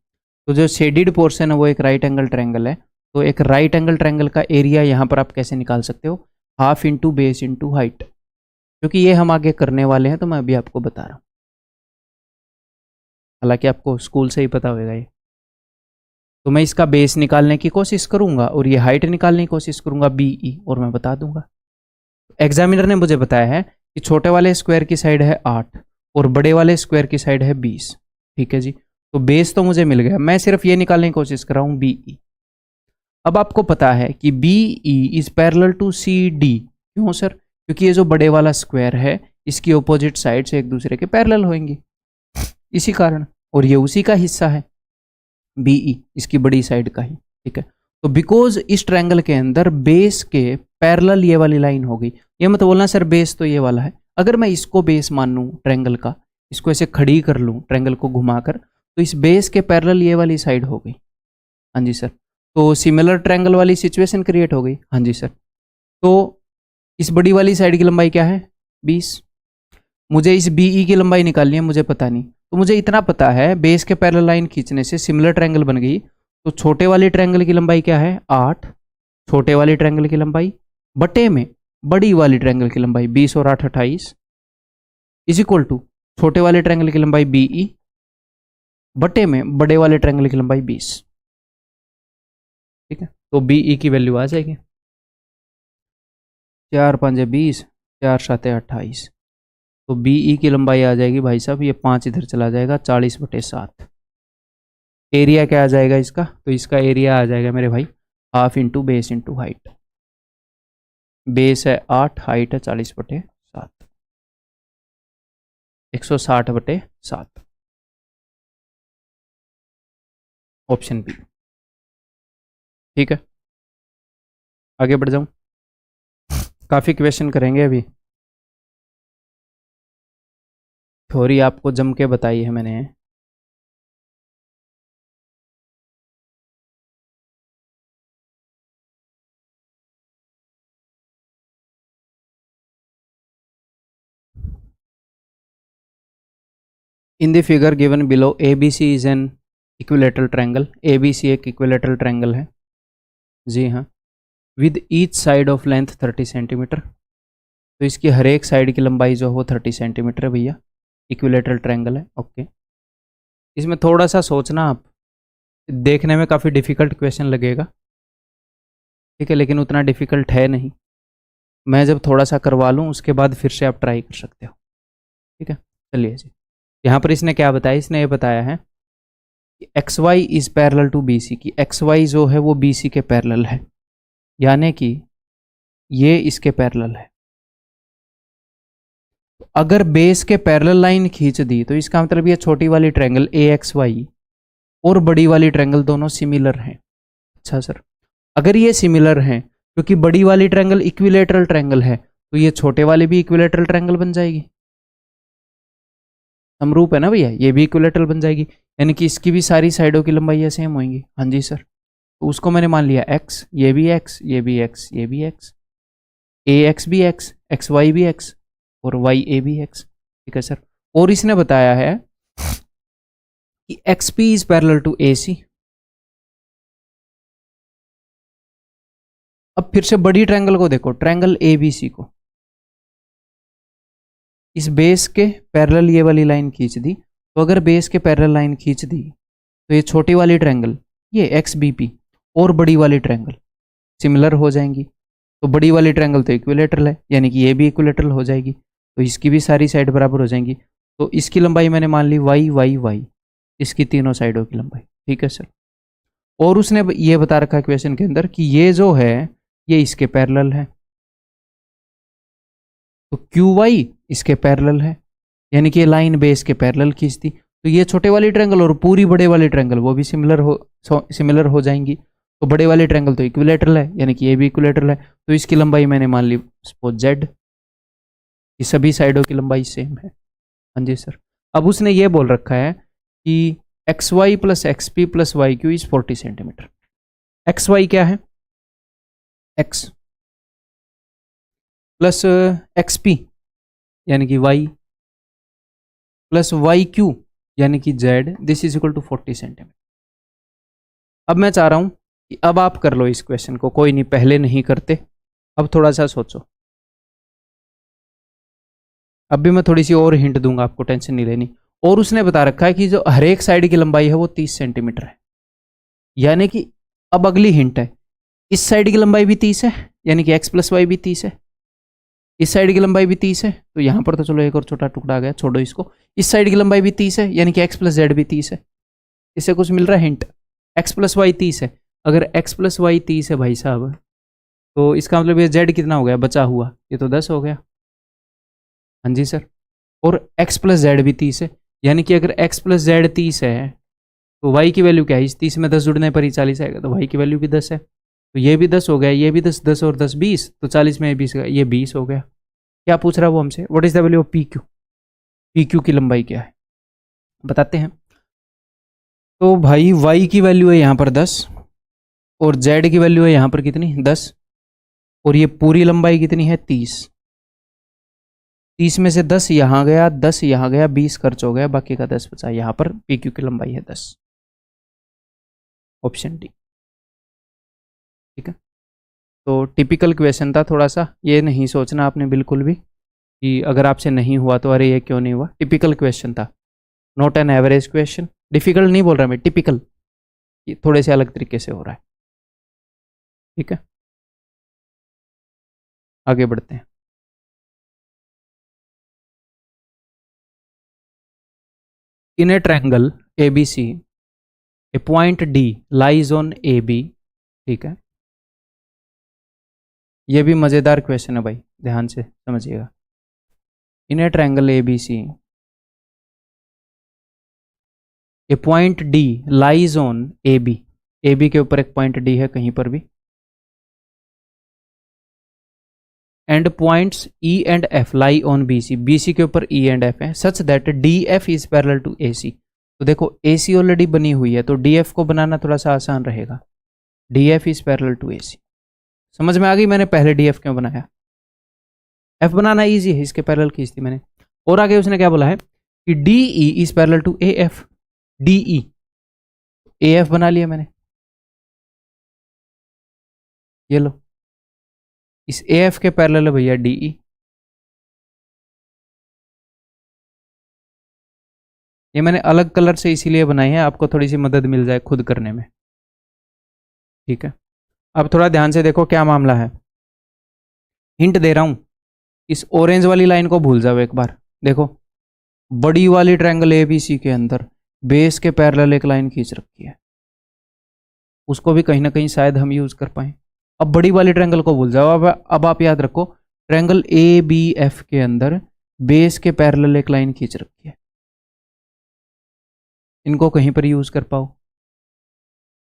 तो जो शेडेड पोर्शन है वो एक राइट एंगल ट्रायंगल है, तो एक राइट एंगल ट्रायंगल का एरिया यहाँ पर आप कैसे निकाल सकते हो, half into base into height. क्योंकि ये हम आगे करने वाले हैं तो मैं अभी आपको बता रहा हूँ, हालांकि आपको स्कूल से ही पता होगा ये। तो मैं इसका बेस निकालने की कोशिश करूंगा और ये हाइट निकालने की कोशिश करूंगा बीई, और मैं बता दूंगा। एग्जामिनर ने मुझे बताया है कि छोटे वाले स्क्वायर की साइड है 8 और बड़े वाले स्क्वायर की साइड है 20। ठीक है जी, तो बेस तो मुझे मिल गया, मैं सिर्फ ये निकालने की कोशिश कर रहा हूँ बीई। अब आपको पता है कि BE is parallel to C D, क्यों सर, क्योंकि ये जो बड़े वाला स्क्वायर है इसकी ऑपोजिट साइड से एक दूसरे के पैरेलल होंगी, इसी कारण, और ये उसी का हिस्सा है बीई, इसकी बड़ी साइड का ही। ठीक है, तो बिकॉज इस ट्रायंगल के अंदर बेस के पैरेलल ये वाली लाइन हो गई। ये मत बोलना सर बेस तो ये वाला है, अगर मैं इसको बेस मान लूँ ट्रायंगल का, इसको ऐसे खड़ी कर लूँ ट्रायंगल को घुमाकर, तो इस बेस के पैरेलल ये वाली साइड हो गई। हाँ जी सर, तो सिमिलर ट्रायंगल वाली सिचुएशन क्रिएट हो गई। हाँ जी सर, तो इस बड़ी वाली साइड की लंबाई क्या है 20, मुझे इस बीई की लंबाई निकालनी है, मुझे पता नहीं, तो मुझे इतना पता है बेस के पैरेलल लाइन खींचने से सिमिलर ट्रायंगल बन गई। तो छोटे वाले ट्रायंगल की लंबाई क्या है 8, छोटे वाले ट्रायंगल की लंबाई बटे में बड़ी वाली ट्रायंगल की लंबाई 20 और 8 28 इज इक्वल टू छोटे वाले ट्रायंगल की लंबाई बीई बटे में बड़े वाले ट्रायंगल की लंबाई 20। ठीक है, तो बीई की वैल्यू आ जाएगी 4 5 20, 4 7 28, तो बीई की लंबाई आ जाएगी भाई साहब, ये 5 इधर चला जाएगा 40/7। एरिया क्या आ जाएगा इसका, तो इसका एरिया आ जाएगा मेरे भाई half into base into height. Base है 8, हाइट है 40/7, 160/7, ऑप्शन बी। ठीक है, आगे बढ़ जाऊं, काफ़ी क्वेश्चन करेंगे अभी। थ्योरी आपको जम के बताई है मैंने। In the figure given below ABC is an equilateral triangle. ABC एक इक्विलेटरल ट्रायंगल है, जी हाँ, with each side of length 30 centimetre. तो इसकी हर एक साइड की लंबाई जो है वो 30 सेंटीमीटर है भैया, इक्विलेटरल ट्रायंगल है। ओके, इसमें थोड़ा सा सोचना आप, देखने में काफ़ी डिफ़िकल्ट क्वेश्चन लगेगा, ठीक है, लेकिन उतना डिफ़िकल्ट है नहीं। मैं जब थोड़ा सा करवा लूँ उसके बाद फिर से आप ट्राई कर सकते हो, ठीक है। चलिए जी, यहाँ पर इसने क्या बताया, इसने ये बताया है कि X Y is parallel to BC, की एक्स वाई जो है वो BC के पैरेलल है, यानी कि ये इसके पैरेलल है। तो अगर बेस के पैरेलल लाइन खींच दी तो इसका मतलब ये छोटी वाली ट्रायंगल AXY और बड़ी वाली ट्रायंगल दोनों सिमिलर हैं। अच्छा सर, अगर ये सिमिलर हैं क्योंकि बड़ी वाली ट्रायंगल इक्विलेटरल ट्रायंगल है तो ये छोटे वाले भी इक्विलेटरल ट्रायंगल बन जाएगी, समरूप है ना भैया, ये भी इक्विलेटरल बन जाएगी, यानी कि इसकी भी सारी साइडों की लंबाई सेम होंगी। हाँ जी सर, तो उसको मैंने मान लिया x, ये भी x, ये भी x, ये भी x, AX भी x, XY भी x और YA भी x, ठीक है सर। और इसने बताया है कि XP is parallel to AC। अब फिर से बड़ी ट्रायंगल को देखो, ट्रायंगल ABC को, इस बेस के पैरेलल ये वाली लाइन खींच दी, तो अगर बेस के पैरेलल लाइन खींच दी तो ये छोटी वाली ट्रायंगल ये XBP और बड़ी वाली ट्रायंगल सिमिलर हो जाएंगी। तो बड़ी वाली ट्रायंगल तो इक्विलेटरल है, यानी कि ये भी इक्विलेटरल हो जाएगी, तो इसकी भी सारी साइड बराबर हो जाएंगी। तो इसकी लंबाई मैंने मान ली y, इसकी तीनों साइडों की लंबाई, ठीक है सर। और उसने ये बता रखा है क्वेश्चन के अंदर कि ये जो है ये इसके पैरेलल है, तो QY इसके पैरेलल है, यानी कि ये लाइन बेस के पैरेलल खींचती, तो ये छोटे वाली ट्रायंगल और पूरी बड़े वाली ट्रायंगल वो भी सिमिलर हो जाएंगी। तो बड़े वाले ट्रायंगल तो इक्विलेटरल है, यानी कि ये भी इक्विलेटरल है, तो इसकी लंबाई मैंने मान ली सपोज Z, ये सभी साइडों की लंबाई सेम है। हाँ जी सर। अब उसने ये बोल रखा है कि XY plus XP plus YQ is 40 centimetre. XY क्या है, X प्लस XP यानी कि Y प्लस YQ यानी कि Z, this is equal to 40 centimetre. अब मैं चाह रहा हूं कि अब आप कर लो इस क्वेश्चन को, कोई नहीं पहले नहीं करते, अब थोड़ा सा सोचो। अब भी मैं थोड़ी सी और हिंट दूंगा आपको, टेंशन नहीं लेनी। और उसने बता रखा है कि जो हर एक साइड की लंबाई है वो 30 सेंटीमीटर है, यानी कि अब अगली हिंट है, इस साइड की लंबाई भी 30 है, यानी कि x प्लस वाई भी 30 है, इस साइड की लंबाई भी 30 है, तो यहां पर तो चलो एक और छोटा टुकड़ा आ गया, छोड़ो इसको। इस साइड की लंबाई भी 30 है, यानी कि x प्लस जेड भी 30 है। इससे कुछ मिल रहा है हिंट, x प्लस वाई 30 है। अगर x प्लस वाई 30 है भाई साहब, तो इसका मतलब ये z कितना हो गया बचा हुआ, ये तो 10 हो गया। हाँ जी सर। और x प्लस जेड भी 30 है, यानी कि अगर x प्लस जेड 30 है तो y की वैल्यू क्या है, इस 30 में 10 जुड़ने पर ही 40 आएगा, तो y की वैल्यू भी 10 है, तो ये भी 10 हो गया, ये भी 10, 10 और 10 20, तो 40 में 20, ये 20 हो गया। क्या पूछ रहा है वो हमसे, what is the value of PQ, PQ की लंबाई क्या है बताते हैं। तो भाई y की वैल्यू है यहाँ पर 10 और z की वैल्यू है यहाँ पर कितनी 10, और ये पूरी लंबाई कितनी है 30, 30 में से 10 यहाँ गया, 10 यहाँ गया, 20 खर्च हो गया, बाकी का 10 बचा, यहाँ पर PQ की लंबाई है 10, ऑप्शन डी, ठीक है। तो टिपिकल क्वेश्चन था, थोड़ा सा ये नहीं सोचना आपने बिल्कुल भी कि अगर आपसे नहीं हुआ तो अरे ये क्यों नहीं हुआ, टिपिकल क्वेश्चन था, not an average question. Difficult नहीं बोल रहा मैं, टिपिकल, थोड़े से अलग तरीके से हो रहा है, ठीक है। आगे बढ़ते हैं। In a triangle ABC a point D lies on AB, ठीक है। ये भी मजेदार क्वेश्चन है भाई, ध्यान से समझिएगा। In a triangle ABC a point D lies on AB, AB के ऊपर एक पॉइंट D है कहीं पर भी, and points E and F lie on B C, B C के ऊपर ई एंड एफ है, such that D F is parallel to A C. तो देखो ए सी ऑलरेडी बनी हुई है, तो डी एफ को बनाना थोड़ा सा आसान रहेगा। D F is parallel to A C, समझ में आ गई मैंने पहले डी एफ क्यों बनाया। एफ बनाना ईजी है, इसके पैरेलल खींच दी मैंने। और आगे उसने क्या बोला है कि D E is parallel to A F, D E A F बना लिया मैंने, ये लो इस ए एफ के पैरेलल है भैया डी ई। ये मैंने अलग कलर से इसीलिए बनाई है, आपको थोड़ी सी मदद मिल जाए खुद करने में, ठीक है। अब थोड़ा ध्यान से देखो क्या मामला है, हिंट दे रहा हूं, इस ऑरेंज वाली लाइन को भूल जाओ एक बार। देखो बड़ी वाली ट्रायंगल एबीसी के अंदर बेस के पैरेलल एक लाइन खींच रखी है, उसको भी कहीं ना कहीं शायद हम यूज कर पाए। अब बड़ी वाली ट्रायंगल को भूल जाओ, अब आप याद रखो ट्रायंगल ए बी एफ के अंदर बेस के पैरेलल एक लाइन खींच रखी है, इनको कहीं पर यूज कर पाओ।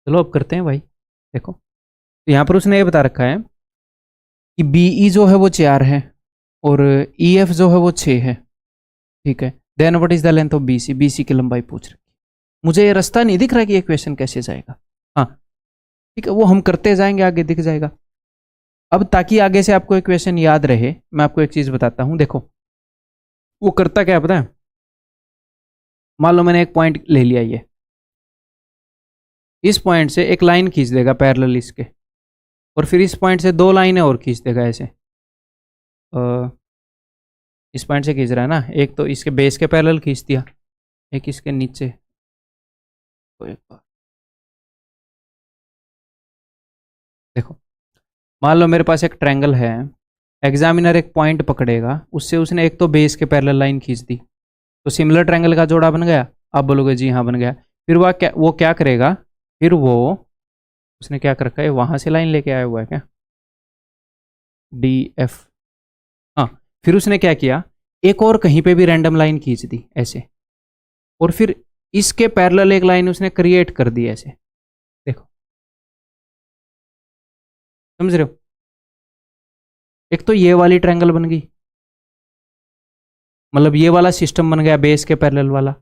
चलो अब करते हैं भाई। देखो तो यहाँ पर उसने ये बता रखा है कि बीई जो है वो 4 है और ई एफ जो है वो 6 है, ठीक है। Then what is the length of B C, B C की लंबाई पूछ रखी है। मुझे ये रास्ता नहीं दिख रहा कि ये क्वेश्चन कैसे जाएगा, हाँ ठीक है, वो हम करते जाएंगे, आगे दिख जाएगा। अब ताकि आगे से आपको एक क्वेश्चन याद रहे, मैं आपको एक चीज बताता हूं। देखो वो करता क्या है पता है, मान लो मैंने एक पॉइंट ले लिया, ये इस पॉइंट से एक लाइन खींच देगा पैरेलल इसके, और फिर इस पॉइंट से 2 लाइनें और खींच देगा ऐसे। इस पॉइंट से खींच रहा है ना, एक तो इसके बेस के पैरेलल खींच दिया, एक इसके नीचे। तो एक बार देखो मान लो मेरे पास एक ट्रायंगल है, एग्जामिनर एक पॉइंट पकड़ेगा, उससे उसने एक तो बेस के पैरेलल लाइन खींच दी, तो सिमिलर ट्रायंगल का जोड़ा बन गया। आप बोलोगे जी हाँ बन गया। फिर वो क्या करेगा, फिर वो उसने क्या कर रखा है, वहां से लाइन लेके आया हुआ है क्या, डी एफ, हाँ। फिर उसने क्या किया, एक और कहीं पे भी रैंडम लाइन खींच दी ऐसे, और फिर इसके पैरेलल एक लाइन उसने क्रिएट कर दी ऐसे। देखो समझ रहे हो, एक तो ये वाली ट्रायंगल बन गई, मतलब ये वाला सिस्टम बन गया बेस के पैरेलल वाला,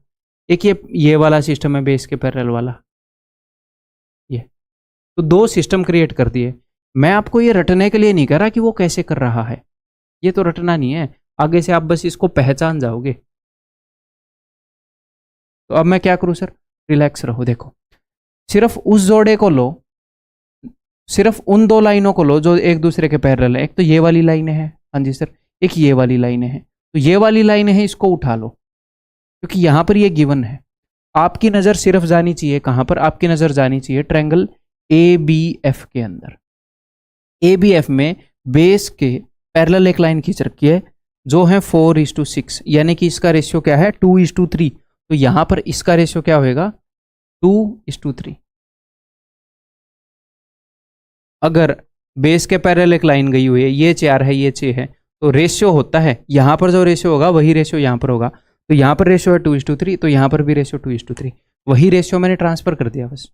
एक ये वाला सिस्टम है बेस के पैरेलल वाला, ये तो 2 सिस्टम क्रिएट कर दिए। मैं आपको ये रटने के लिए नहीं कह रहा कि वो कैसे कर रहा है, ये तो रटना नहीं है, आगे से आप बस इसको पहचान जाओगे। तो अब मैं क्या करूं सर, रिलैक्स रहो। देखो सिर्फ उस जोड़े को लो, सिर्फ उन 2 लाइनों को लो जो एक दूसरे के पैरेलल है। एक तो ये वाली लाइन है, हाँ जी सर, एक ये वाली लाइन है। तो ये वाली लाइन है, इसको उठा लो, क्योंकि यहां पर ये गिवन है। आपकी नजर सिर्फ जानी चाहिए कहां पर, आपकी नजर जानी चाहिए ट्रायंगल ए बी एफ के अंदर। ए बी एफ में बेस के पैरेलल एक लाइन खींच रखी है जो है 4:6, यानी कि इसका रेशियो क्या है 2:3। तो यहां पर इसका रेशियो क्या होएगा 2:3। अगर बेस के पैरेलल एक लाइन गई हुई है, ये 4 है ये 6 है, तो रेशियो होता है, यहां पर जो रेशियो होगा वही रेशियो यहां पर होगा। तो यहां पर रेशियो है 2:3, तो यहां पर भी रेशियो 2:3, वही रेशियो मैंने ट्रांसफर कर दिया बस।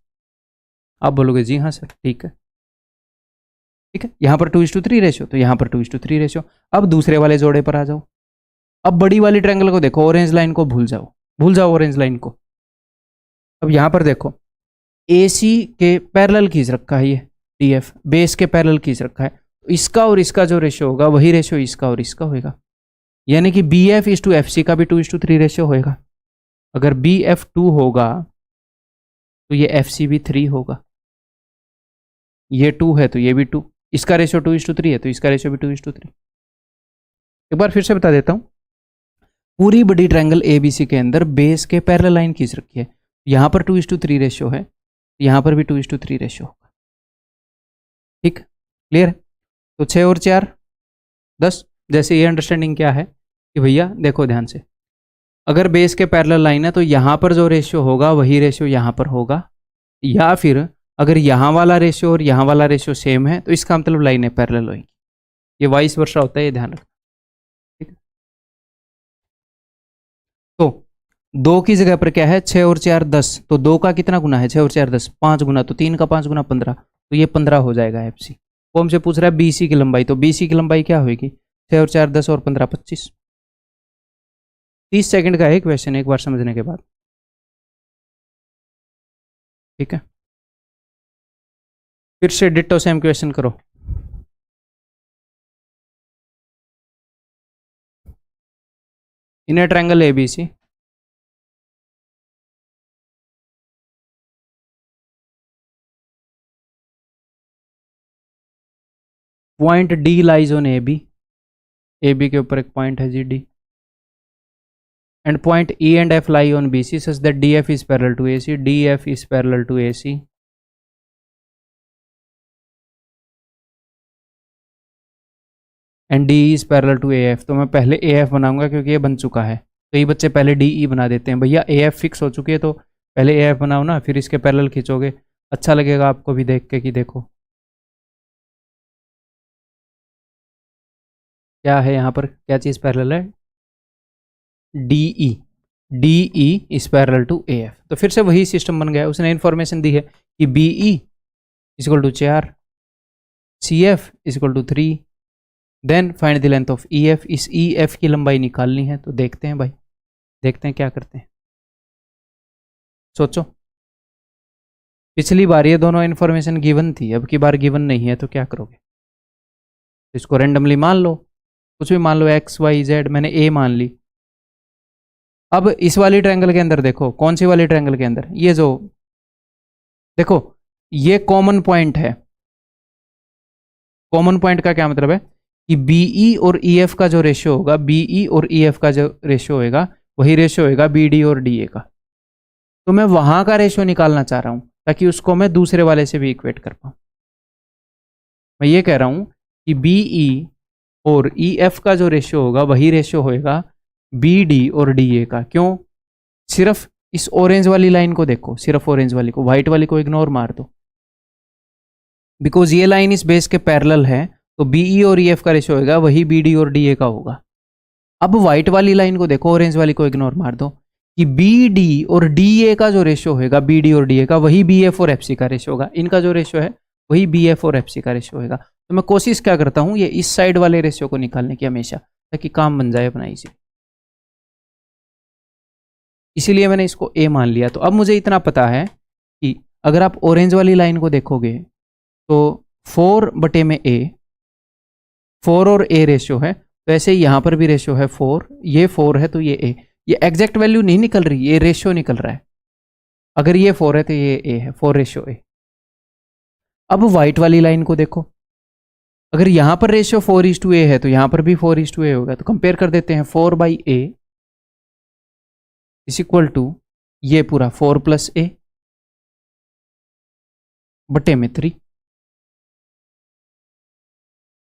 आप बोलोगे जी हाँ सर, ठीक है ठीक है, यहां पर 2:3 रेशियो, तो यहां पर 2:3 रेशियो। अब दूसरे वाले जोड़े पर आ जाओ। अब बड़ी वाली ट्रायंगल को देखो, ऑरेंज लाइन को भूल जाओ, भूल जाओ ऑरेंज लाइन को। अब यहां पर देखो AC के पैरेलल खींच रखा है, ये DF बेस के पैरेलल खींच रखा है, तो इसका और इसका जो रेशियो होगा वही रेशियो इसका और इसका होगा, यानी कि BF:FC का भी 2:3 रेशियो होएगा। अगर BF 2 होगा तो ये FC भी 3 होगा, ये 2 है तो ये भी 2, इसका रेशियो 2:3 है तो इसका रेशियो भी 2:3। एक बार फिर से बता देता हूं, पूरी बड़ी ट्रायंगल ABC के अंदर बेस के पैरेलल लाइन खींच रखी है, यहां पर 2:3 रेशियो है, यहां पर भी 2:3 रेशियो होगा। ठीक क्लियर है। तो 6 और 4 10। जैसे ये अंडरस्टैंडिंग क्या है कि भैया देखो ध्यान से, अगर बेस के पैरेलल लाइन है तो यहां पर जो रेशियो होगा वही रेशियो यहां पर होगा, या फिर अगर यहाँ वाला रेशियो और यहाँ वाला रेशियो सेम है तो इसका मतलब लाइनें पैरेलल होगी। ये वाइस वर्सा होता है, ये ध्यान रखना, ठीक है। तो 2 की जगह पर क्या है 6 और 4 10, तो 2 का कितना गुना है 6 और 4 10, 5 गुना, तो 3 का 5 गुना 15, तो ये 15 हो जाएगा FC। वो हमसे पूछ रहा है BC की लंबाई, तो BC की लंबाई क्या होगी 6 और 4 10 और 15 25। 30 सेकंड का है क्वेश्चन, एक बार समझने के बाद। ठीक है, फिर से डिट्टो सेम क्वेश्चन करो। In a triangle ABC, point D lies on AB, AB के ऊपर एक पॉइंट है जी D, and point E and F lie on BC such that DF is parallel to AC, DF is parallel to AC, and DE is parallel to AF। तो मैं पहले AF बनाऊंगा क्योंकि ये बन चुका है। तो ये बच्चे पहले DE बना देते हैं। भैया AF फिक्स हो चुकी है तो पहले AF बनाओ ना, फिर इसके पैरेलल खींचोगे, अच्छा लगेगा आपको भी देख के कि देखो क्या है यहाँ पर, क्या चीज़ पैरेलल है, DE, DE is parallel to AF। तो फिर से वही सिस्टम बन गया। उसने इन्फॉर्मेशन दी है कि BE equal to 4, CF equal to 3, then find the length of EF। इस EF की लंबाई निकालनी है। तो देखते हैं भाई, देखते हैं क्या करते हैं। सोचो, पिछली बार ये दोनों इन्फॉर्मेशन गिवन थी, अब की बार गिवन नहीं है, तो क्या करोगे? इसको रेंडमली मान लो, कुछ भी मान लो, X Y Z, मैंने A मान ली। अब इस वाली ट्रायंगल के अंदर देखो, कौन सी वाली ट्रायंगल के अंदर, ये जो देखो ये कॉमन पॉइंट है। कॉमन पॉइंट का क्या मतलब है कि BE और EF का जो रेशियो होगा, BE और EF का जो रेशियो होगा वही रेशियो होगा BD और DA का। तो मैं वहां का रेशियो निकालना चाह रहा हूं ताकि उसको मैं दूसरे वाले से भी इक्वेट कर पाऊं। मैं ये कह रहा हूं कि BE और EF का जो रेशियो होगा वही रेशियो होगा BD और DA का। क्यों? सिर्फ इस ऑरेंज वाली लाइन को देखो, सिर्फ ऑरेंज वाली को, व्हाइट वाली को इग्नोर मार दो। बिकॉज ये लाइन इस बेस के पैरेलल है, तो BE और EF का रेशियो होगा वही BD और DA का होगा। अब व्हाइट वाली लाइन को देखो, ऑरेंज वाली को इग्नोर मार दो, कि BD और DA का जो रेशियो होगा, BD और DA का वही BF और FC का रेशियो होगा। इनका जो रेशियो है वही BF और FC का रेशियो होगा। तो मैं कोशिश क्या करता हूं, ये इस साइड वाले रेशियो को निकालने की हमेशा, ताकि काम बन जाए अपना इजी। इसीलिए मैंने इसको A मान लिया। तो अब मुझे इतना पता है कि अगर आप ऑरेंज वाली लाइन को देखोगे तो 4 बटे में A, 4 और A रेशियो है, तो ऐसे ही यहां पर भी रेशियो है 4, ये 4 है तो ये A। ये एग्जैक्ट वैल्यू नहीं निकल रही, ये रेशियो निकल रहा है। अगर ये 4 है तो ये A है, 4 रेशियो A। अब व्हाइट वाली लाइन को देखो, अगर यहां पर रेशियो 4:A है तो यहां पर भी 4:A होगा। तो कंपेयर कर देते हैं, 4/A इज इक्वल टू ये पूरा 4 + A बटे में 3।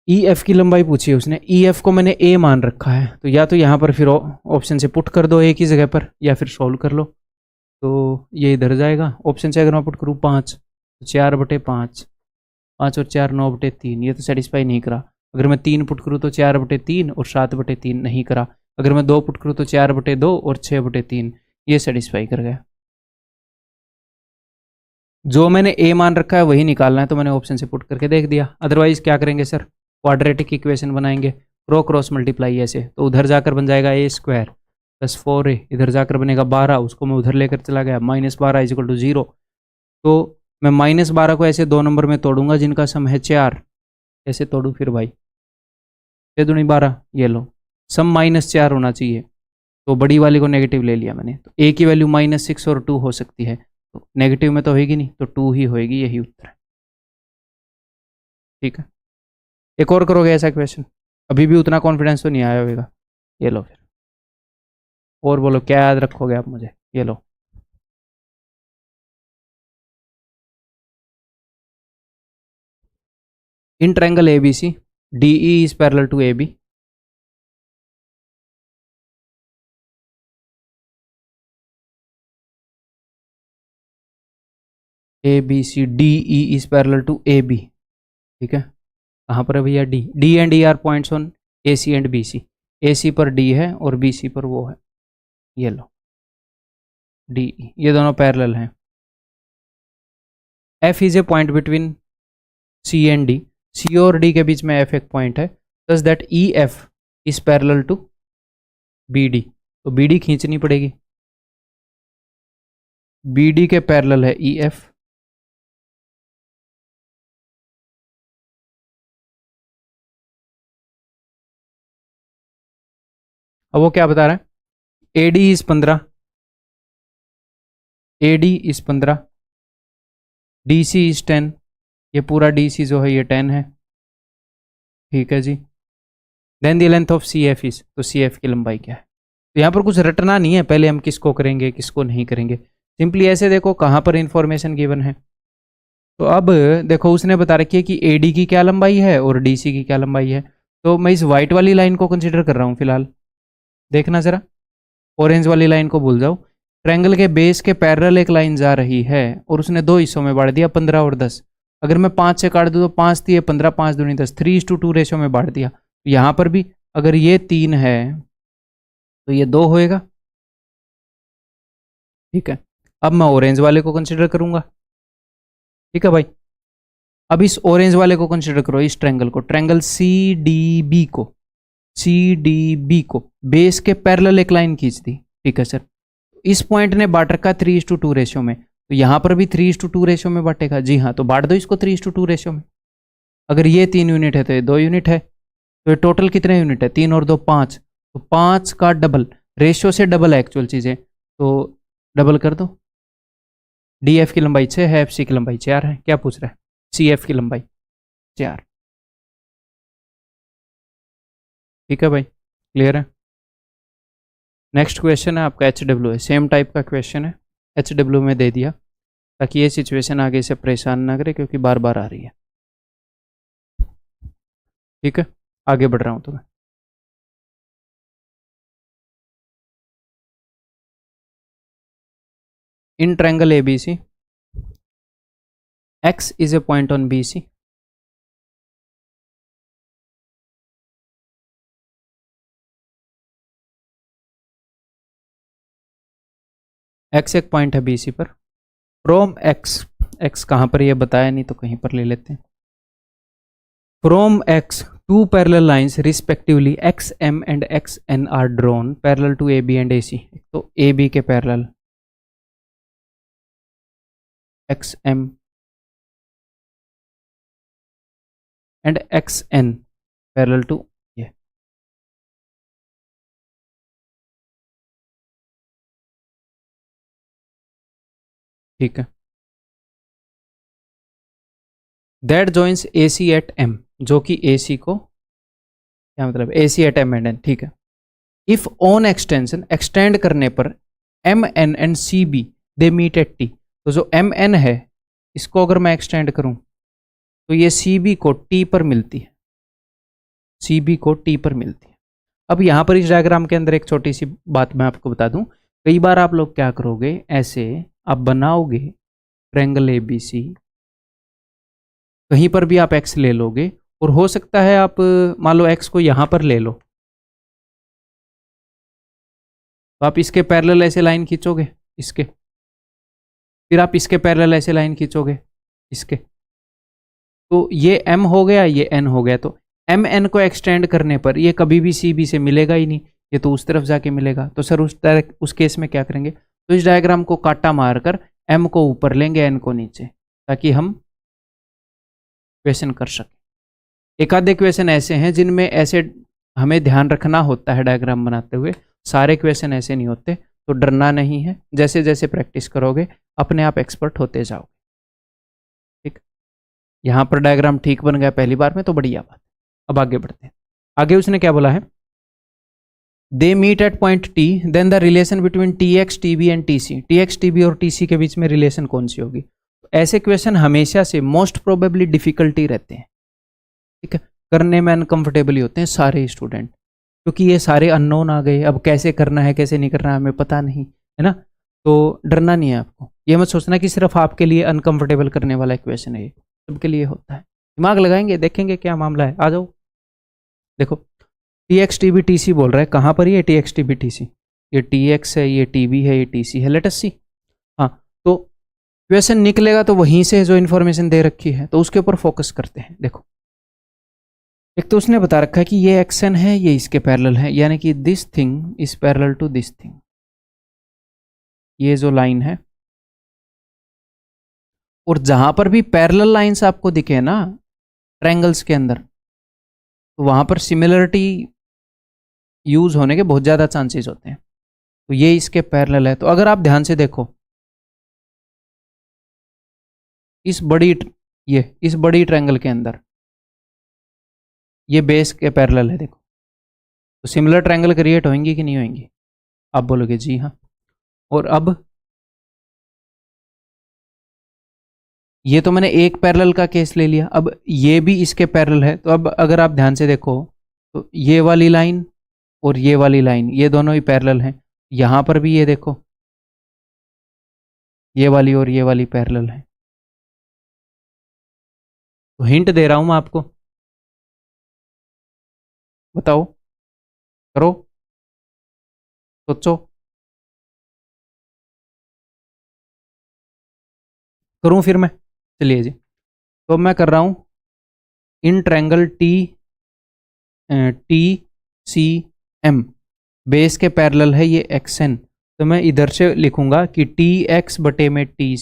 EF की लंबाई पूछी है उसने, EF को मैंने A मान रखा है, तो या तो यहाँ पर फिर ऑप्शन से पुट कर दो A की जगह पर, या फिर सोल्व कर लो। तो ये इधर जाएगा। ऑप्शन से अगर मैं पुट करूँ 5, तो 4/5, 5 और 4 9/3, ये तो सेटिस्फाई नहीं करा। अगर मैं 3 पुट करूँ तो 4/3 और 7/3 नहीं करा। अगर मैं 2 पुट करूँ तो 4/2 और 6/3, ये सेटिस्फाई कर गया। जो मैंने A मान रखा है वही निकालना है, तो मैंने ऑप्शन से पुट करके देख दिया। अदरवाइज क्या करेंगे सर, क्वाड्रेटिक इक्वेशन बनाएंगे, क्रॉस मल्टीप्लाई ऐसे, तो उधर जाकर बन जाएगा A² + 4A, इधर जाकर बनेगा 12, उसको मैं उधर लेकर चला गया, -12 = 0। तो मैं -12 को ऐसे 2 नंबर में तोड़ूंगा जिनका सम है 4। ऐसे तोड़ू फिर भाई, 6 दूनी 12, ये लो, सम -4 होना चाहिए। तो बड़ी वाली को नेगेटिव ले लिया मैंने, तो A की वैल्यू -6 और 2 हो सकती है, तो नेगेटिव में तो होगी नहीं, तो 2 ही होएगी, यही उत्तर है। ठीक है, एक और करोगे ऐसा क्वेश्चन? अभी भी उतना कॉन्फिडेंस तो नहीं आया होगा। ये लो फिर, और बोलो क्या याद रखोगे आप मुझे, ये लो। In triangle ABC, DE is parallel to AB, ABCDE is parallel to AB। ठीक है, कहाँ पर है भैया D and E are points on AC and BC। AC पर D है और BC पर वो है, ये लो DE, ये दोनों पैरेलल हैं। F is a point between C and D, C और D के बीच में F एक पॉइंट है, such that EF is parallel to BD, तो BD खींचनी पड़ेगी। BD के पैरेलल है EF, अब वो क्या बता रहा है, AD is 15, AD is 15, DC is 10, ये पूरा DC जो है ये 10 है, ठीक है जी। Then the length of CF is, तो CF की लंबाई क्या है। तो यहाँ पर कुछ रटना नहीं है, पहले हम किसको करेंगे किसको नहीं करेंगे, सिंपली ऐसे देखो कहाँ पर इंफॉर्मेशन गिवन है। तो अब देखो उसने बता रखी है कि AD की क्या लंबाई है और DC की क्या लंबाई है। तो मैं इस वाइट वाली लाइन को कंसिडर कर रहा हूँ फिलहाल, देखना जरा, ऑरेंज वाली लाइन को भूल जाओ। ट्रायंगल के बेस के पैरेलल एक लाइन जा रही है और उसने दो हिस्सों में बांट दिया, 15 और 10। अगर मैं 5 से काट दूँ तो 5 दिए 15, 5 दूनी 10, 3:2 रेशो में बांट दिया। यहाँ पर भी अगर ये 3 है तो ये 2 होएगा, ठीक है। अब मैं ऑरेंज वाले को कंसिडर करूंगा, ठीक है भाई। अब इस ऑरेंज वाले को कंसिडर करो, इस ट्रायंगल को, ट्रायंगल CDB को, CDB को बेस के पैरेलल एक लाइन खींच दी, ठीक है सर। इस पॉइंट ने बांट रखा 3:2 रेशो में, तो यहां पर भी 3:2 रेशो में बांटेगा, जी हाँ। तो बांट दो इसको 3:2 रेशो में। अगर ये 3 यूनिट है तो ये 2 यूनिट है, तो ये टोटल कितने यूनिट है, 3 और 2 5, तो 5 का डबल, रेशियो से डबल है एक्चुअल चीजें, तो डबल कर दो। DF की लंबाई 6 है, FC की लंबाई 4 है, क्या पूछ रहा है, CF की लंबाई 4, ठीक है भाई, क्लियर है। नेक्स्ट क्वेश्चन है आपका HW है, सेम टाइप का क्वेश्चन है, HW में दे दिया ताकि ये सिचुएशन आगे से परेशान ना करे क्योंकि बार बार आ रही है, ठीक है। आगे बढ़ रहा हूं तो मैं, इन triangle ABC X is a point on BC, X एक पॉइंट है BC पर, फ्रॉम X कहां पर ये बताया नहीं तो कहीं पर ले लेते हैं। From X two parallel lines respectively XM and XN are drawn parallel to AB and AC, तो AB के parallel XM and XN parallel to ये, ठीक है। That joins AC at M, जो कि AC को, क्या मतलब AC at M and N, ठीक है। इफ ऑन एक्सटेंशन, एक्सटेंड करने पर MN and CB they meet at T, तो जो MN है इसको अगर मैं एक्सटेंड करूं तो ये CB को T पर मिलती है, CB को T पर मिलती है। अब यहां पर इस डायग्राम के अंदर एक छोटी सी बात मैं आपको बता दूं, कई बार आप लोग क्या करोगे, ऐसे आप बनाओगे ट्रायंगल ABC, कहीं पर भी आप X ले लोगे और हो सकता है आप मान लो X को यहां पर ले लो, तो आप इसके पैरेलल ऐसे लाइन खींचोगे इसके, फिर आप इसके पैरेलल ऐसे लाइन खींचोगे इसके, तो ये M हो गया, ये N हो गया। तो MN को एक्सटेंड करने पर ये कभी भी CB से मिलेगा ही नहीं, ये तो उस तरफ जाके मिलेगा। तो सर उस केस में क्या करेंगे, तो इस डायग्राम को काटा मारकर M को ऊपर लेंगे, N को नीचे, ताकि हम क्वेश्चन कर सकें। एक आधे क्वेश्चन ऐसे हैं जिनमें ऐसे हमें ध्यान रखना होता है डायग्राम बनाते हुए, सारे क्वेश्चन ऐसे नहीं होते, तो डरना नहीं है, जैसे जैसे प्रैक्टिस करोगे अपने आप एक्सपर्ट होते जाओगे, ठीक। यहाँ पर डायग्राम ठीक बन गया पहली बार में तो बढ़िया बात। अब आगे बढ़ते हैं, आगे उसने क्या बोला है, they meet at point T, then the relation between TX TB and TC, TX TB और TC के बीच में रिलेशन कौन सी होगी। ऐसे क्वेश्चन हमेशा से मोस्ट प्रोबेबली डिफिकल्टी रहते हैं, ठीक है, करने में अनकंफर्टेबल होते हैं सारे स्टूडेंट, क्योंकि ये सारे अननोन आ गए, अब कैसे करना है कैसे नहीं करना है हमें पता नहीं है ना। तो डरना नहीं है आपको, ये मत सोचना कि सिर्फ आपके लिए अनकंफर्टेबल करने वाला क्वेश्चन है, ये सबके लिए होता है। दिमाग लगाएंगे, देखेंगे क्या मामला है, आ जाओ। देखो TX TB TC बोल रहा है, कहाँ पर ये TX TB TC, ये TX है, ये TB है, ये TC है, लेट अस सी। हाँ, तो क्वेश्चन निकलेगा तो वहीं से जो इन्फॉर्मेशन दे रखी है तो उसके ऊपर फोकस करते हैं। देखो एक तो उसने बता रखा है कि ये एक्शन है, ये इसके पैरेलल है, यानी कि this thing is parallel to this thing. ये जो लाइन है, और जहां पर भी पैरेलल लाइंस आपको दिखे ना ट्रायंगल्स के अंदर, तो वहां पर सिमिलरिटी यूज होने के बहुत ज्यादा चांसेस होते हैं। तो ये इसके पैरेलल है। तो अगर आप ध्यान से देखो इस बड़ी इस बड़ी ट्रायंगल के अंदर ये बेस के पैरेलल है, देखो। तो सिमिलर ट्रायंगल क्रिएट होंगी कि नहीं होंगी? आप बोलोगे जी हाँ। और अब ये तो मैंने एक पैरेलल का केस ले लिया, अब ये भी इसके पैरेलल है। तो अब अगर आप ध्यान से देखो तो ये वाली लाइन और ये वाली लाइन ये दोनों ही पैरेलल हैं। यहां पर भी ये देखो, ये वाली और ये वाली पैरेलल है। तो हिंट दे रहा हूं मैं आपको, बताओ, करो, सोचो। करूं फिर मैं? चलिए जी, तो मैं कर रहा हूं in triangle T C M base के पैरेलल है ये एक्स एन। तो मैं इधर से लिखूंगा कि टी एक्स बटे में टी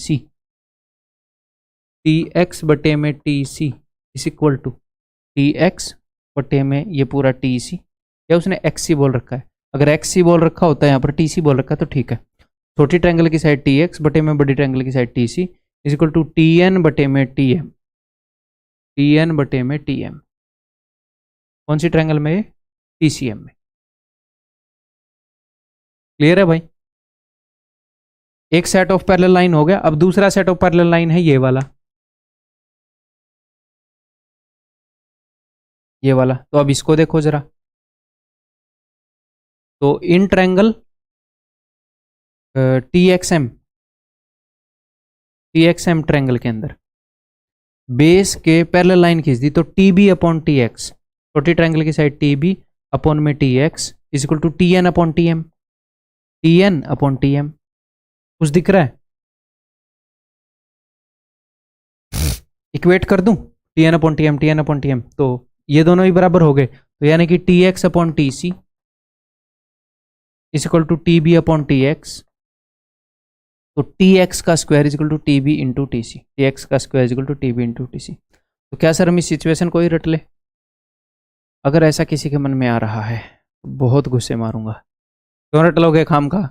एक्स बटे में T C is equal to T X बटे में ये पूरा टी सी, या उसने एक्स सी बोल रखा है। अगर एक्स सी बोल रखा होता है, यहाँ पर टी सी बोल रखा है, तो ठीक है। छोटी ट्रायंगल की साइड टी एक्स बटे में बड़ी ट्रायंगल की side T C is equal to T N बटे में टी एम, टी एन बटे में टी एम। कौन सी ट्रायंगल में? टी सी एम में। क्लियर है भाई? एक सेट ऑफ पैरेलल लाइन हो गया। अब दूसरा सेट ऑफ पैरेलल लाइन है ये वाला, ये वाला। तो अब इसको देखो जरा। तो in triangle T X M triangle के अंदर बेस के पैरेलल लाइन खींच दी, तो T B upon T X, छोटी ट्रायंगल की साइड टी बी अपॉन में T X is equal to T N upon T M, T N upon T M. कुछ दिख रहा है? इक्वेट कर दूं T N upon T M, T N upon T M, तो ये दोनों ही बराबर हो गए। तो यानी कि T X upon T C is equal to T B upon T X. तो टी एक्स का square is equal to T B into T C, T X का square is equal to T B into T C. तो क्या sir हम इस situation को ही रट ले? अगर ऐसा किसी के मन में आ रहा है तो बहुत गुस्से मारूंगा। क्यों रट लोगे खाम का?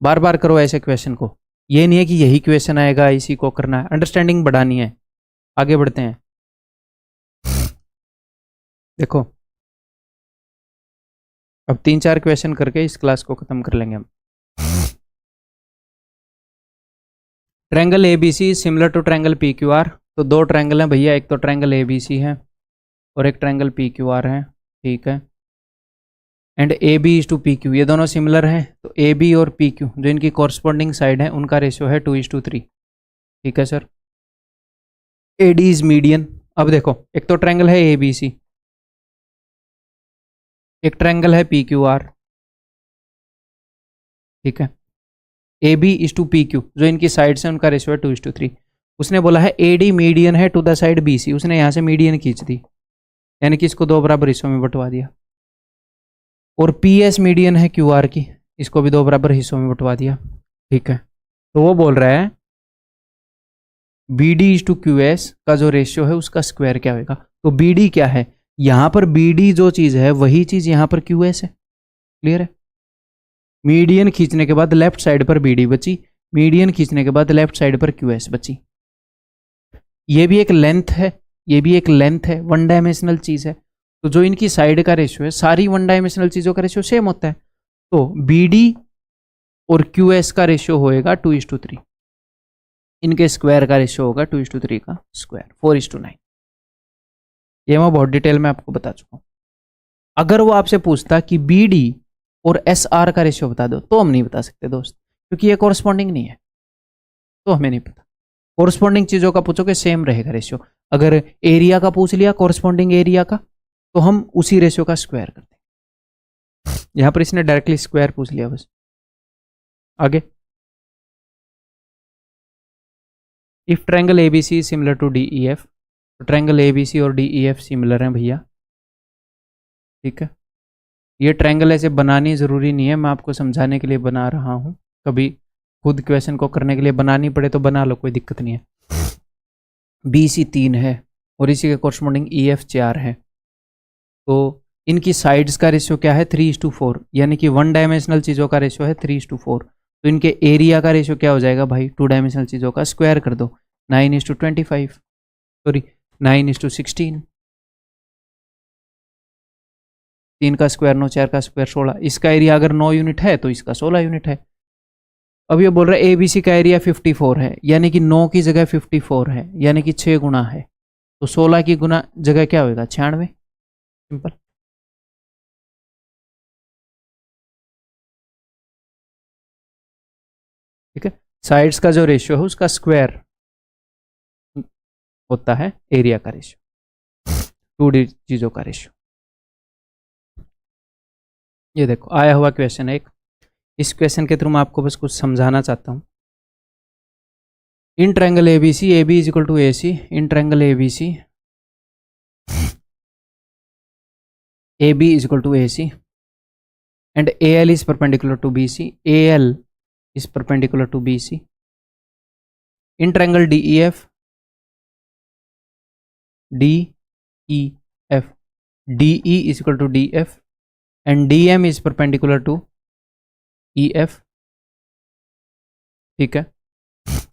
बार बार करो ऐसे क्वेश्चन को। ये नहीं है कि यही क्वेश्चन आएगा इसी को करना है, अंडरस्टैंडिंग बढ़ानी है। आगे बढ़ते हैं। देखो अब 3-4 क्वेश्चन करके इस क्लास को खत्म कर लेंगे हम। Triangle A B C similar to triangle P Q R. तो दो ट्रायंगल हैं भैया, एक तो ट्रायंगल ए बी सी है और एक ट्रायंगल पी क्यू आर है, ठीक है। And A B is to P Q, ये दोनों सिमिलर हैं। तो ए बी और पी क्यू जो इनकी कॉरस्पॉन्डिंग साइड है उनका रेशियो है 2:3, ठीक है sir. A D is median. अब देखो एक तो ट्रायंगल है ए बी सी, एक ट्रायंगल है पी क्यू आर, ठीक है। A B is to P Q जो इनकी साइड से उनका रेशियो है 2:3। उसने बोला है ए डी मीडियन है to the side B C, उसने यहाँ से मीडियन खींच दी, यानी कि इसको दो बराबर हिस्सों में बंटवा दिया। और पी एस मीडियन है क्यू आर की, इसको भी दो बराबर हिस्सों में बंटवा दिया, ठीक है। तो वो बोल रहा है B D is to Q S का जो रेशियो है उसका स्क्वायर क्या होगा। तो बी डी क्या है, यहां पर बी डी जो चीज है वही चीज यहां पर क्यू एस है। क्लियर है? मीडियन खींचने के बाद लेफ्ट साइड पर बी डी बची, मीडियन खींचने के बाद लेफ्ट साइड पर क्यू एस बची। ये भी एक लेंथ है, ये भी एक लेंथ है, वन डायमेंशनल चीज है। तो जो इनकी साइड का रेशियो है, सारी वन डायमेंशनल चीजों का रेशियो सेम होता है। तो बी डी और क्यू एस का रेशियो होएगा 2:3, इनके स्क्वायर का रेशियो होगा 2:3 का स्क्वायर, 4:9। ये मैं बहुत डिटेल में आपको बता चुका हूं। अगर वो आपसे पूछता कि बी डी और एस आर का रेशियो बता दो, तो हम नहीं बता सकते दोस्त, क्योंकि ये कॉरस्पॉन्डिंग नहीं है, तो हमें नहीं पता। कॉरस्पॉन्डिंग चीजों का पूछोगे सेम रहेगा रेशियो। अगर एरिया का पूछ लिया, कॉरस्पॉन्डिंग एरिया का, तो हम उसी रेशियो का स्क्वायर करते हैं। यहां पर इसने डायरेक्टली स्क्वायर पूछ लिया बस। आगे, if triangle ABC similar to D E F, तो ट्रायंगल ABC और DEF सिमिलर हैं भैया, ठीक है। ये ट्रायंगल ऐसे बनानी ज़रूरी नहीं है, मैं आपको समझाने के लिए बना रहा हूँ, कभी खुद क्वेश्चन को करने के लिए बनानी पड़े तो बना लो, कोई दिक्कत नहीं है। BC 3 है और इसी के कोरस्पॉन्डिंग EF 4 है, तो इनकी साइड्स का रेशियो क्या है 3:4, यानी कि 1 डायमेंशनल चीज़ों का रेशियो है 3:4। तो इनके एरिया का रेशियो क्या हो जाएगा भाई, 2 डायमेंशनल चीज़ों का स्क्वायर कर दो, 9:25, सॉरी 9:16, 3 का स्क्वायर 9, 4 का स्क्वायर 16। इसका एरिया अगर 9 यूनिट है तो इसका 16 यूनिट है। अब ये बोल रहा है ABC का एरिया 54 है, यानी कि 9 की जगह 54 है, यानी कि 6 गुना है, तो 16 की गुना जगह क्या होगा 96, सिंपल। ठीक है, साइड्स का जो रेशियो है उसका स्क्वायर होता है एरिया का रेशियो, 2D चीजों का रेशियो। ये देखो आया हुआ क्वेश्चन है एक, इस क्वेश्चन के थ्रू मैं आपको बस कुछ समझाना चाहता हूं। In triangle ABC, AB is equal to AC, in triangle ABC, AB is equal to AC and AL is perpendicular to BC, AL is perpendicular to BC. In triangle DEF, DEF, DE is equal to DF and DM is perpendicular to EF. ठीक है,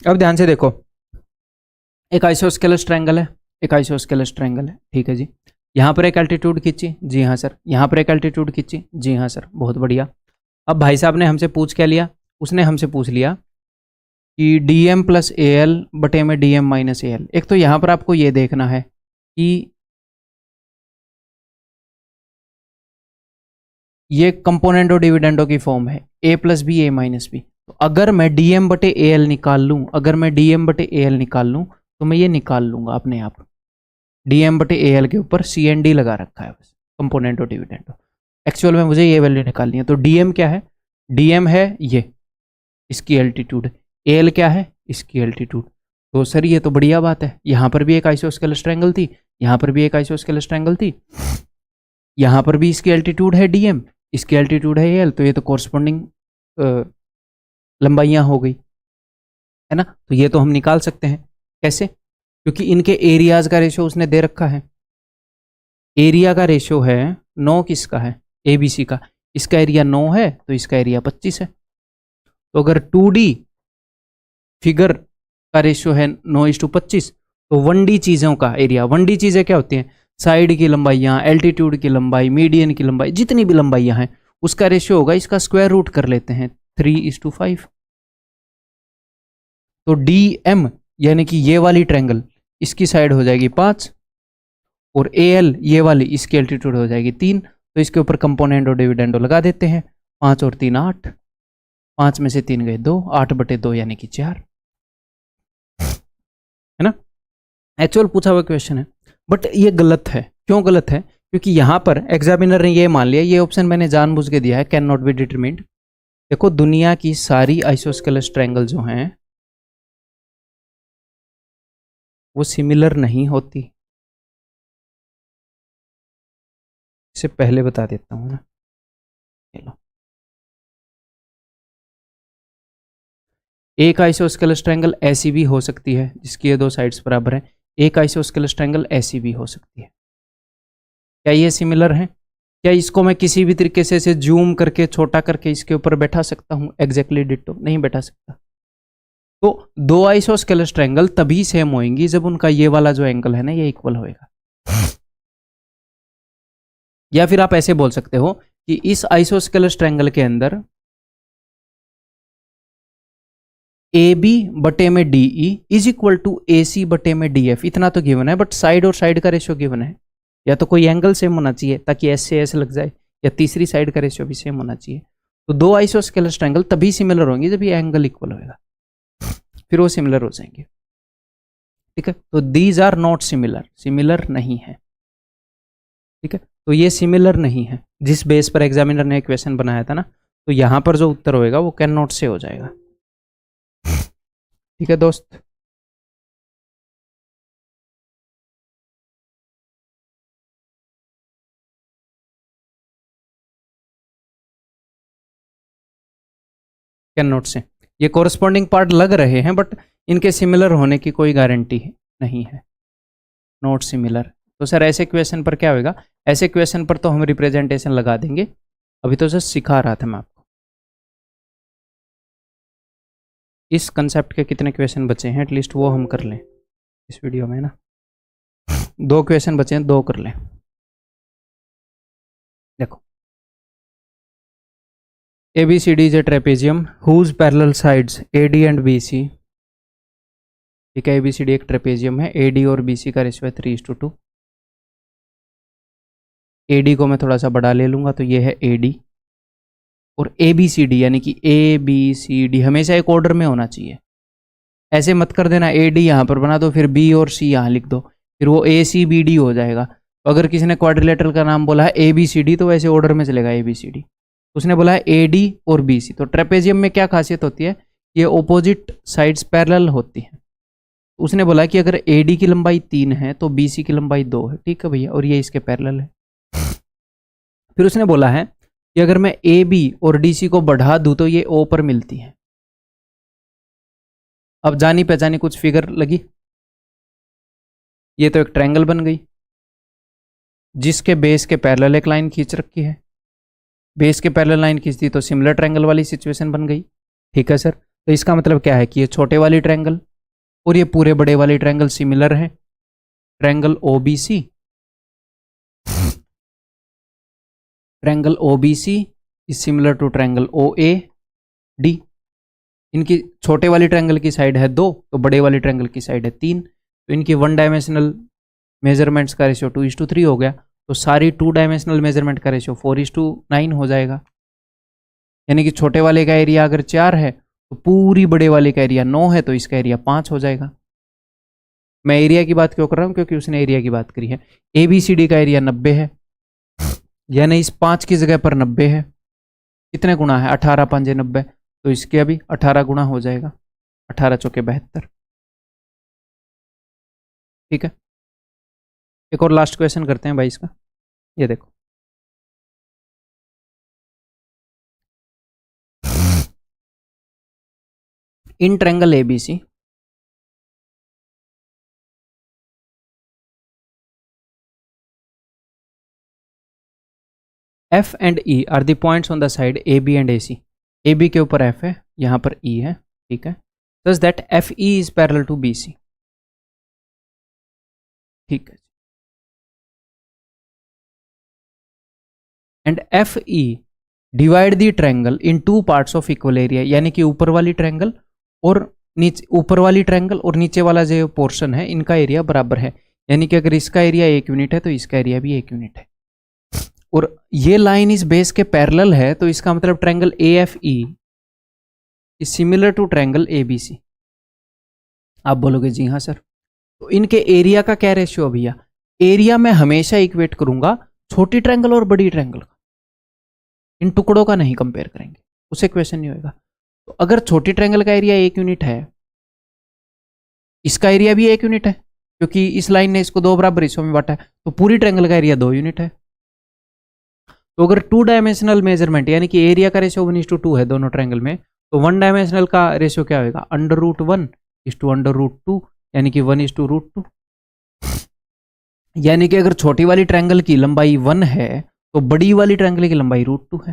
अब ध्यान से देखो, एक isosceles triangle है, एक isosceles triangle है, ठीक है जी। यहाँ पर एक एल्टीट्यूड खींची, जी हाँ सर, यहाँ पर एक एल्टीट्यूड खींची, जी हाँ सर, बहुत बढ़िया। अब भाई साहब ने हमसे पूछ क्या लिया, उसने हमसे पूछ लिया कि DM प्लस AL बटे में DM माइनस AL। एक तो यहाँ पर आपको ये देखना है कि ये कंपोनेंटो डिविडेंडो की फॉर्म है, A plus B A minus B. तो अगर मैं DM बटे AL निकाल लूँ, अगर मैं DM बटे AL निकाल लूँ तो मैं ये निकाल लूँगा अपने आप, DM बटे AL के ऊपर CND लगा रखा है बस, कंपोनेंटो डिविडेंडो। एक्चुअल में मुझे ये वैल्यू निकालनी है, तो DM क्या है, DM है ये, इसकी एल्टीट्यूड, AL क्या है, इसकी एल्टीट्यूड। तो सर ये तो बढ़िया बात है, यहाँ पर भी एक आइसोस्केलस ट्रायंगल थी, यहाँ पर भी एक आइसोस्केलस ट्रायंगल थी, यहाँ पर भी इसकी एल्टीट्यूड है DM, इसकी एल्टीट्यूड है AL, तो ये तो कोरस्पॉन्डिंग लंबाइयाँ हो गई, है ना। तो ये तो हम निकाल सकते हैं, कैसे, क्योंकि इनके एरियाज का रेशियो उसने दे रखा है। एरिया का रेशियो है 9 किसका है, ABC का, इसका एरिया 9 है तो इसका एरिया 25 है। तो अगर 2D फिगर का रेशियो है 9:25, तो 1D चीज़ों का एरिया, 1D चीज़ें क्या होती हैं, साइड की लंबाइयाँ, एल्टीट्यूड की लंबाई, मीडियन की लंबाई, जितनी भी लंबाइयाँ हैं उसका रेशियो होगा, इसका स्क्वायर रूट कर लेते हैं 3:5। तो DM यानी कि ये वाली ट्रायंगल इसकी साइड हो जाएगी 5 और AL ये वाली इसकी एल्टीट्यूड हो जाएगी 3। तो इसके ऊपर कंपोनेंटो डिविडेंडो लगा देते हैं, 5 और 3 8, 5 में से 3 गए 2, 8/2 यानी कि 4, है ना। एक्चुअल पूछा हुआ क्वेश्चन है, बट ये गलत है। क्यों गलत है, क्योंकि यहां पर एग्जामिनर ने ये मान लिया, ये ऑप्शन मैंने जानबूझ के दिया है, कैन नॉट बी डिटरमिन्ड। देखो दुनिया की सारी आइसोस्केलस ट्रायंगल जो हैं वो सिमिलर नहीं होती, इसे पहले बता देता हूं ना। चलो, एक आइसोस्केलस ट्रायंगल ऐसी भी हो सकती है जिसकी ये 2 साइड्स बराबर हैं, एक आइसोस्केलस ट्रायंगल ऐसी भी हो सकती है। क्या ये सिमिलर है, क्या इसको मैं किसी भी तरीके से इसे जूम करके छोटा करके इसके ऊपर बैठा सकता हूं, एग्जैक्टली डिट्टो नहीं बैठा सकता। तो 2 आइसोस्केलस ट्रायंगल तभी सेम होंगी जब उनका ये वाला जो एंगल है ना ये इक्वल होएगा। या फिर आप ऐसे बोल सकते हो कि इस आइसोस्केलस ट्रायंगल के अंदर AB बटे में DE is equal to AC बटे में DF, इतना तो गिवन है, बट साइड और साइड का रेशियो गिवन है। या तो कोई एंगल सेम होना चाहिए ताकि S से S लग जाए, या तीसरी साइड का रेशियो भी सेम होना चाहिए। तो 2 आइसोस्केलस ट्रायंगल तभी सिमिलर होंगे जब ये एंगल इक्वल होगा, फिर वो सिमिलर हो जाएंगे। ठीक है, तो these are not similar, similar नहीं है। ठीक है, तो ये सिमिलर नहीं है जिस बेस पर एग्जामिनर ने क्वेश्चन बनाया था ना, तो यहां पर जो उत्तर होएगा वो कैन नॉट से हो जाएगा। ठीक है दोस्त। कैन नॉट से, ये कोरस्पॉन्डिंग पार्ट लग रहे हैं बट इनके सिमिलर होने की कोई गारंटी नहीं है, नॉट सिमिलर। तो सर ऐसे क्वेश्चन पर क्या होगा, ऐसे क्वेश्चन पर तो हम रिप्रेजेंटेशन लगा देंगे, अभी तो सर सिखा रहा था मैं आपको। इस कंसेप्ट के कितने क्वेश्चन बचे हैं एटलीस्ट वो हम कर लें इस वीडियो में ना, 2 क्वेश्चन बचे हैं, 2 कर लें। देखो, ABCD is a trapezium whose parallel sides AD and BC, ठीक है, ABCD एक ट्रेपेजियम है, AD और BC का रेशियो है 3:2। AD को मैं थोड़ा सा बड़ा ले लूंगा तो ये है AD, और ABCD यानी कि ABCD हमेशा एक ऑर्डर में होना चाहिए, ऐसे मत कर देना AD यहाँ पर बना दो फिर B और C यहाँ लिख दो, फिर वो ACBD हो जाएगा। तो अगर किसी ने क्वाड्रिलेटरल का नाम बोला है ABCD तो वैसे ऑर्डर में चलेगा ABCD, उसने बोला है AD और BC। तो ट्रेपेजियम में क्या खासियत होती है, ये ओपोजिट साइड्स पैरेलल होती हैं। उसने बोला कि अगर AD की लंबाई 3 है तो BC की लंबाई 2 है, ठीक है भैया, और ये इसके पैरेलल है। फिर उसने बोला है कि अगर मैं AB और DC को बढ़ा दूं तो ये O पर मिलती है। अब जानी पहचानी कुछ फिगर लगी, ये तो एक ट्रायंगल बन गई जिसके बेस के पैरेलल एक लाइन खींच रखी है, बेस के पैरेलल लाइन खींचती तो सिमिलर ट्रायंगल वाली सिचुएशन बन गई, ठीक है सर। तो इसका मतलब क्या है कि ये छोटे वाली ट्रायंगल और ये पूरे बड़े वाली ट्रायंगल सिमिलर है, triangle OBC, triangle OBC is similar to triangle OAD। इनकी छोटे वाली ट्रायंगल की साइड है 2 तो बड़े वाली ट्रायंगल की साइड है 3, तो इनकी 1 डायमेंशनल मेजरमेंट्स का रेशियो 2:3 हो गया, तो सारी 2 डायमेंशनल मेजरमेंट का रेशियो 4:9 हो जाएगा। यानी कि छोटे वाले का एरिया अगर 4 है तो पूरी बड़े वाले का एरिया 9 है, तो इसका एरिया 5 हो जाएगा। मैं एरिया की बात क्यों कर रहा हूँ, क्योंकि उसने एरिया की बात करी है। ABCD का एरिया 90 है, यानी इस 5 की जगह पर 90 है, कितने गुना है 18 5 90, तो इसके अभी 18 गुना हो जाएगा, 18 चौके 72, ठीक है। एक और लास्ट क्वेश्चन करते हैं 22 का, ये देखो, in triangle ABC F and E are the points on the side AB and AC। AB के ऊपर F है, यहाँ पर E है, ठीक है, such that FE is parallel to BC, ठीक है, and FE divide the triangle in 2 parts of equal area, यानी कि ऊपर वाली ट्रायंगल और नीचे, ऊपर वाली ट्रायंगल और नीचे वाला जो पोर्शन है इनका एरिया बराबर है, यानी कि अगर इसका एरिया 1 यूनिट है तो इसका एरिया भी 1 यूनिट है, और ये लाइन इस बेस के पैरेलल है, तो इसका मतलब triangle AFE is similar to triangle ABC। आप बोलोगे जी हाँ सर, तो इनके एरिया का क्या रेशियो है भैया, एरिया में हमेशा इक्वेट करूंगा छोटी ट्रायंगल और बड़ी ट्रायंगल का, इन टुकड़ों का नहीं कंपेयर करेंगे, उससे क्वेश्चन नहीं होगा। तो अगर छोटी ट्रायंगल का एरिया 1 यूनिट है, इसका एरिया भी 1 यूनिट है, क्योंकि इस लाइन ने इसको 2 बराबर हिस्सों में बांटा है, तो पूरी ट्रायंगल का एरिया 2 यूनिट है। तो अगर 2 डायमेंशनल मेजरमेंट यानी कि एरिया का रेशियो 1:2 है दोनों ट्रायंगल में, तो 1 डायमेंशनल का रेशियो क्या होगा, √1 √2, यानी कि 1:√2। यानी कि अगर छोटी वाली ट्रायंगल की लंबाई 1 है तो बड़ी वाली ट्रायंगल की लंबाई √2 है,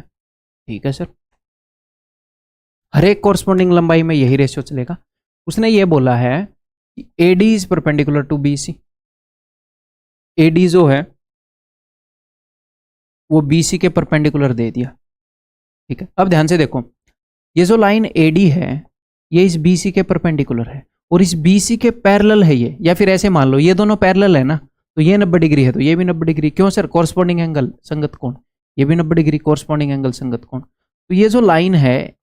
ठीक है सर। हर एक कोरस्पॉन्डिंग लंबाई में यही रेशियो चलेगा। उसने ये बोला है कि AD is perpendicular to BC, AD जो है वो BC के परपेंडिकुलर दे दिया, ठीक है। अब ध्यान से देखो, ये जो लाइन AD है ये इस BC के परपेंडिकुलर है और इस BC के पैरेलल है ये, या फिर ऐसे मान लो ये दोनों पैरेलल है ना, तो ये 90 डिग्री है तो ये भी 90 डिग्री, क्यों सर, कोरस्पॉन्डिंग एंगल संगत कोण, ये भी 90 डिग्री कोरस्पॉन्डिंग एंगल संगत कोण। तो ये जो लाइन है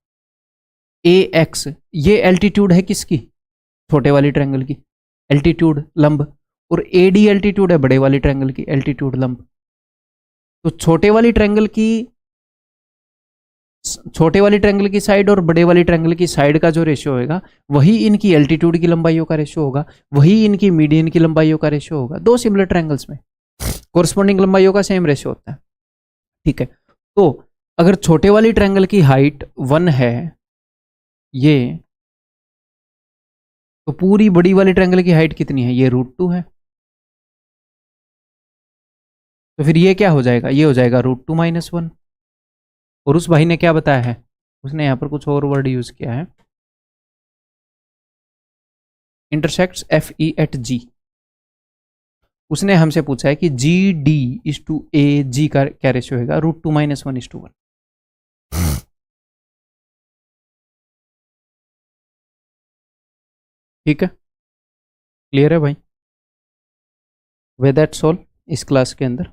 AX, ये एल्टीट्यूड है किसकी, छोटे वाली ट्रायंगल की, एल्टीट्यूड लंब, और AD एल्टीट्यूड है बड़े वाली ट्रायंगल की, एल्टीट्यूड लंब। तो छोटे वाली ट्रायंगल की साइड और बड़े वाली ट्रायंगल की साइड का जो रेशियो होगा वही इनकी एल्टीट्यूड की लंबाइयों का रेशियो होगा, वही इनकी मीडियन की लंबाइयों का रेशियो होगा। 2 सिमिलर ट्रायंगल्स में कोरस्पॉन्डिंग लंबाइयों का सेम रेशियो होता है, ठीक है। तो अगर छोटे वाली ट्रायंगल की हाइट 1 है ये, तो पूरी बड़ी वाली ट्रायंगल की हाइट कितनी है? ये √2 है। तो फिर ये क्या हो जाएगा? ये हो जाएगा √2 - 1। और उस भाई ने क्या बताया है? उसने यहाँ पर कुछ और वर्ड यूज किया है, इंटरसेक्ट्स FE एट G। उसने हमसे पूछा है कि GD/AG का क्या रेशियो होगा? √2 - 1:1। ठीक है, क्लियर है भाई? विद दैट ऑल, इस क्लास के अंदर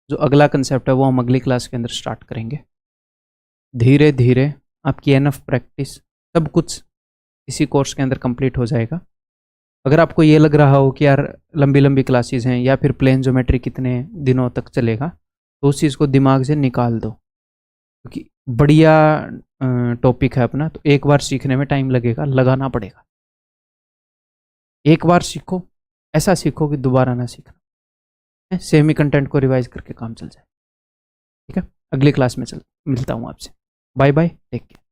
जो अगला कंसेप्ट है वो हम अगली क्लास के अंदर स्टार्ट करेंगे। धीरे धीरे आपकी एनफ प्रैक्टिस सब कुछ इसी कोर्स के अंदर कंप्लीट हो जाएगा। अगर आपको ये लग रहा हो कि यार लंबी लंबी क्लासेस हैं या फिर प्लेन ज्योमेट्री कितने दिनों तक चलेगा, तो उस चीज़ को दिमाग से निकाल दो, क्योंकि बढ़िया टॉपिक है अपना, तो एक बार सीखने में टाइम लगेगा, लगाना पड़ेगा। एक बार सीखो, ऐसा सीखो कि दोबारा ना सीखना, सेम ही कंटेंट को रिवाइज करके काम चल जाए। ठीक है, अगली क्लास में मिलता हूँ आपसे। Bye bye, take care.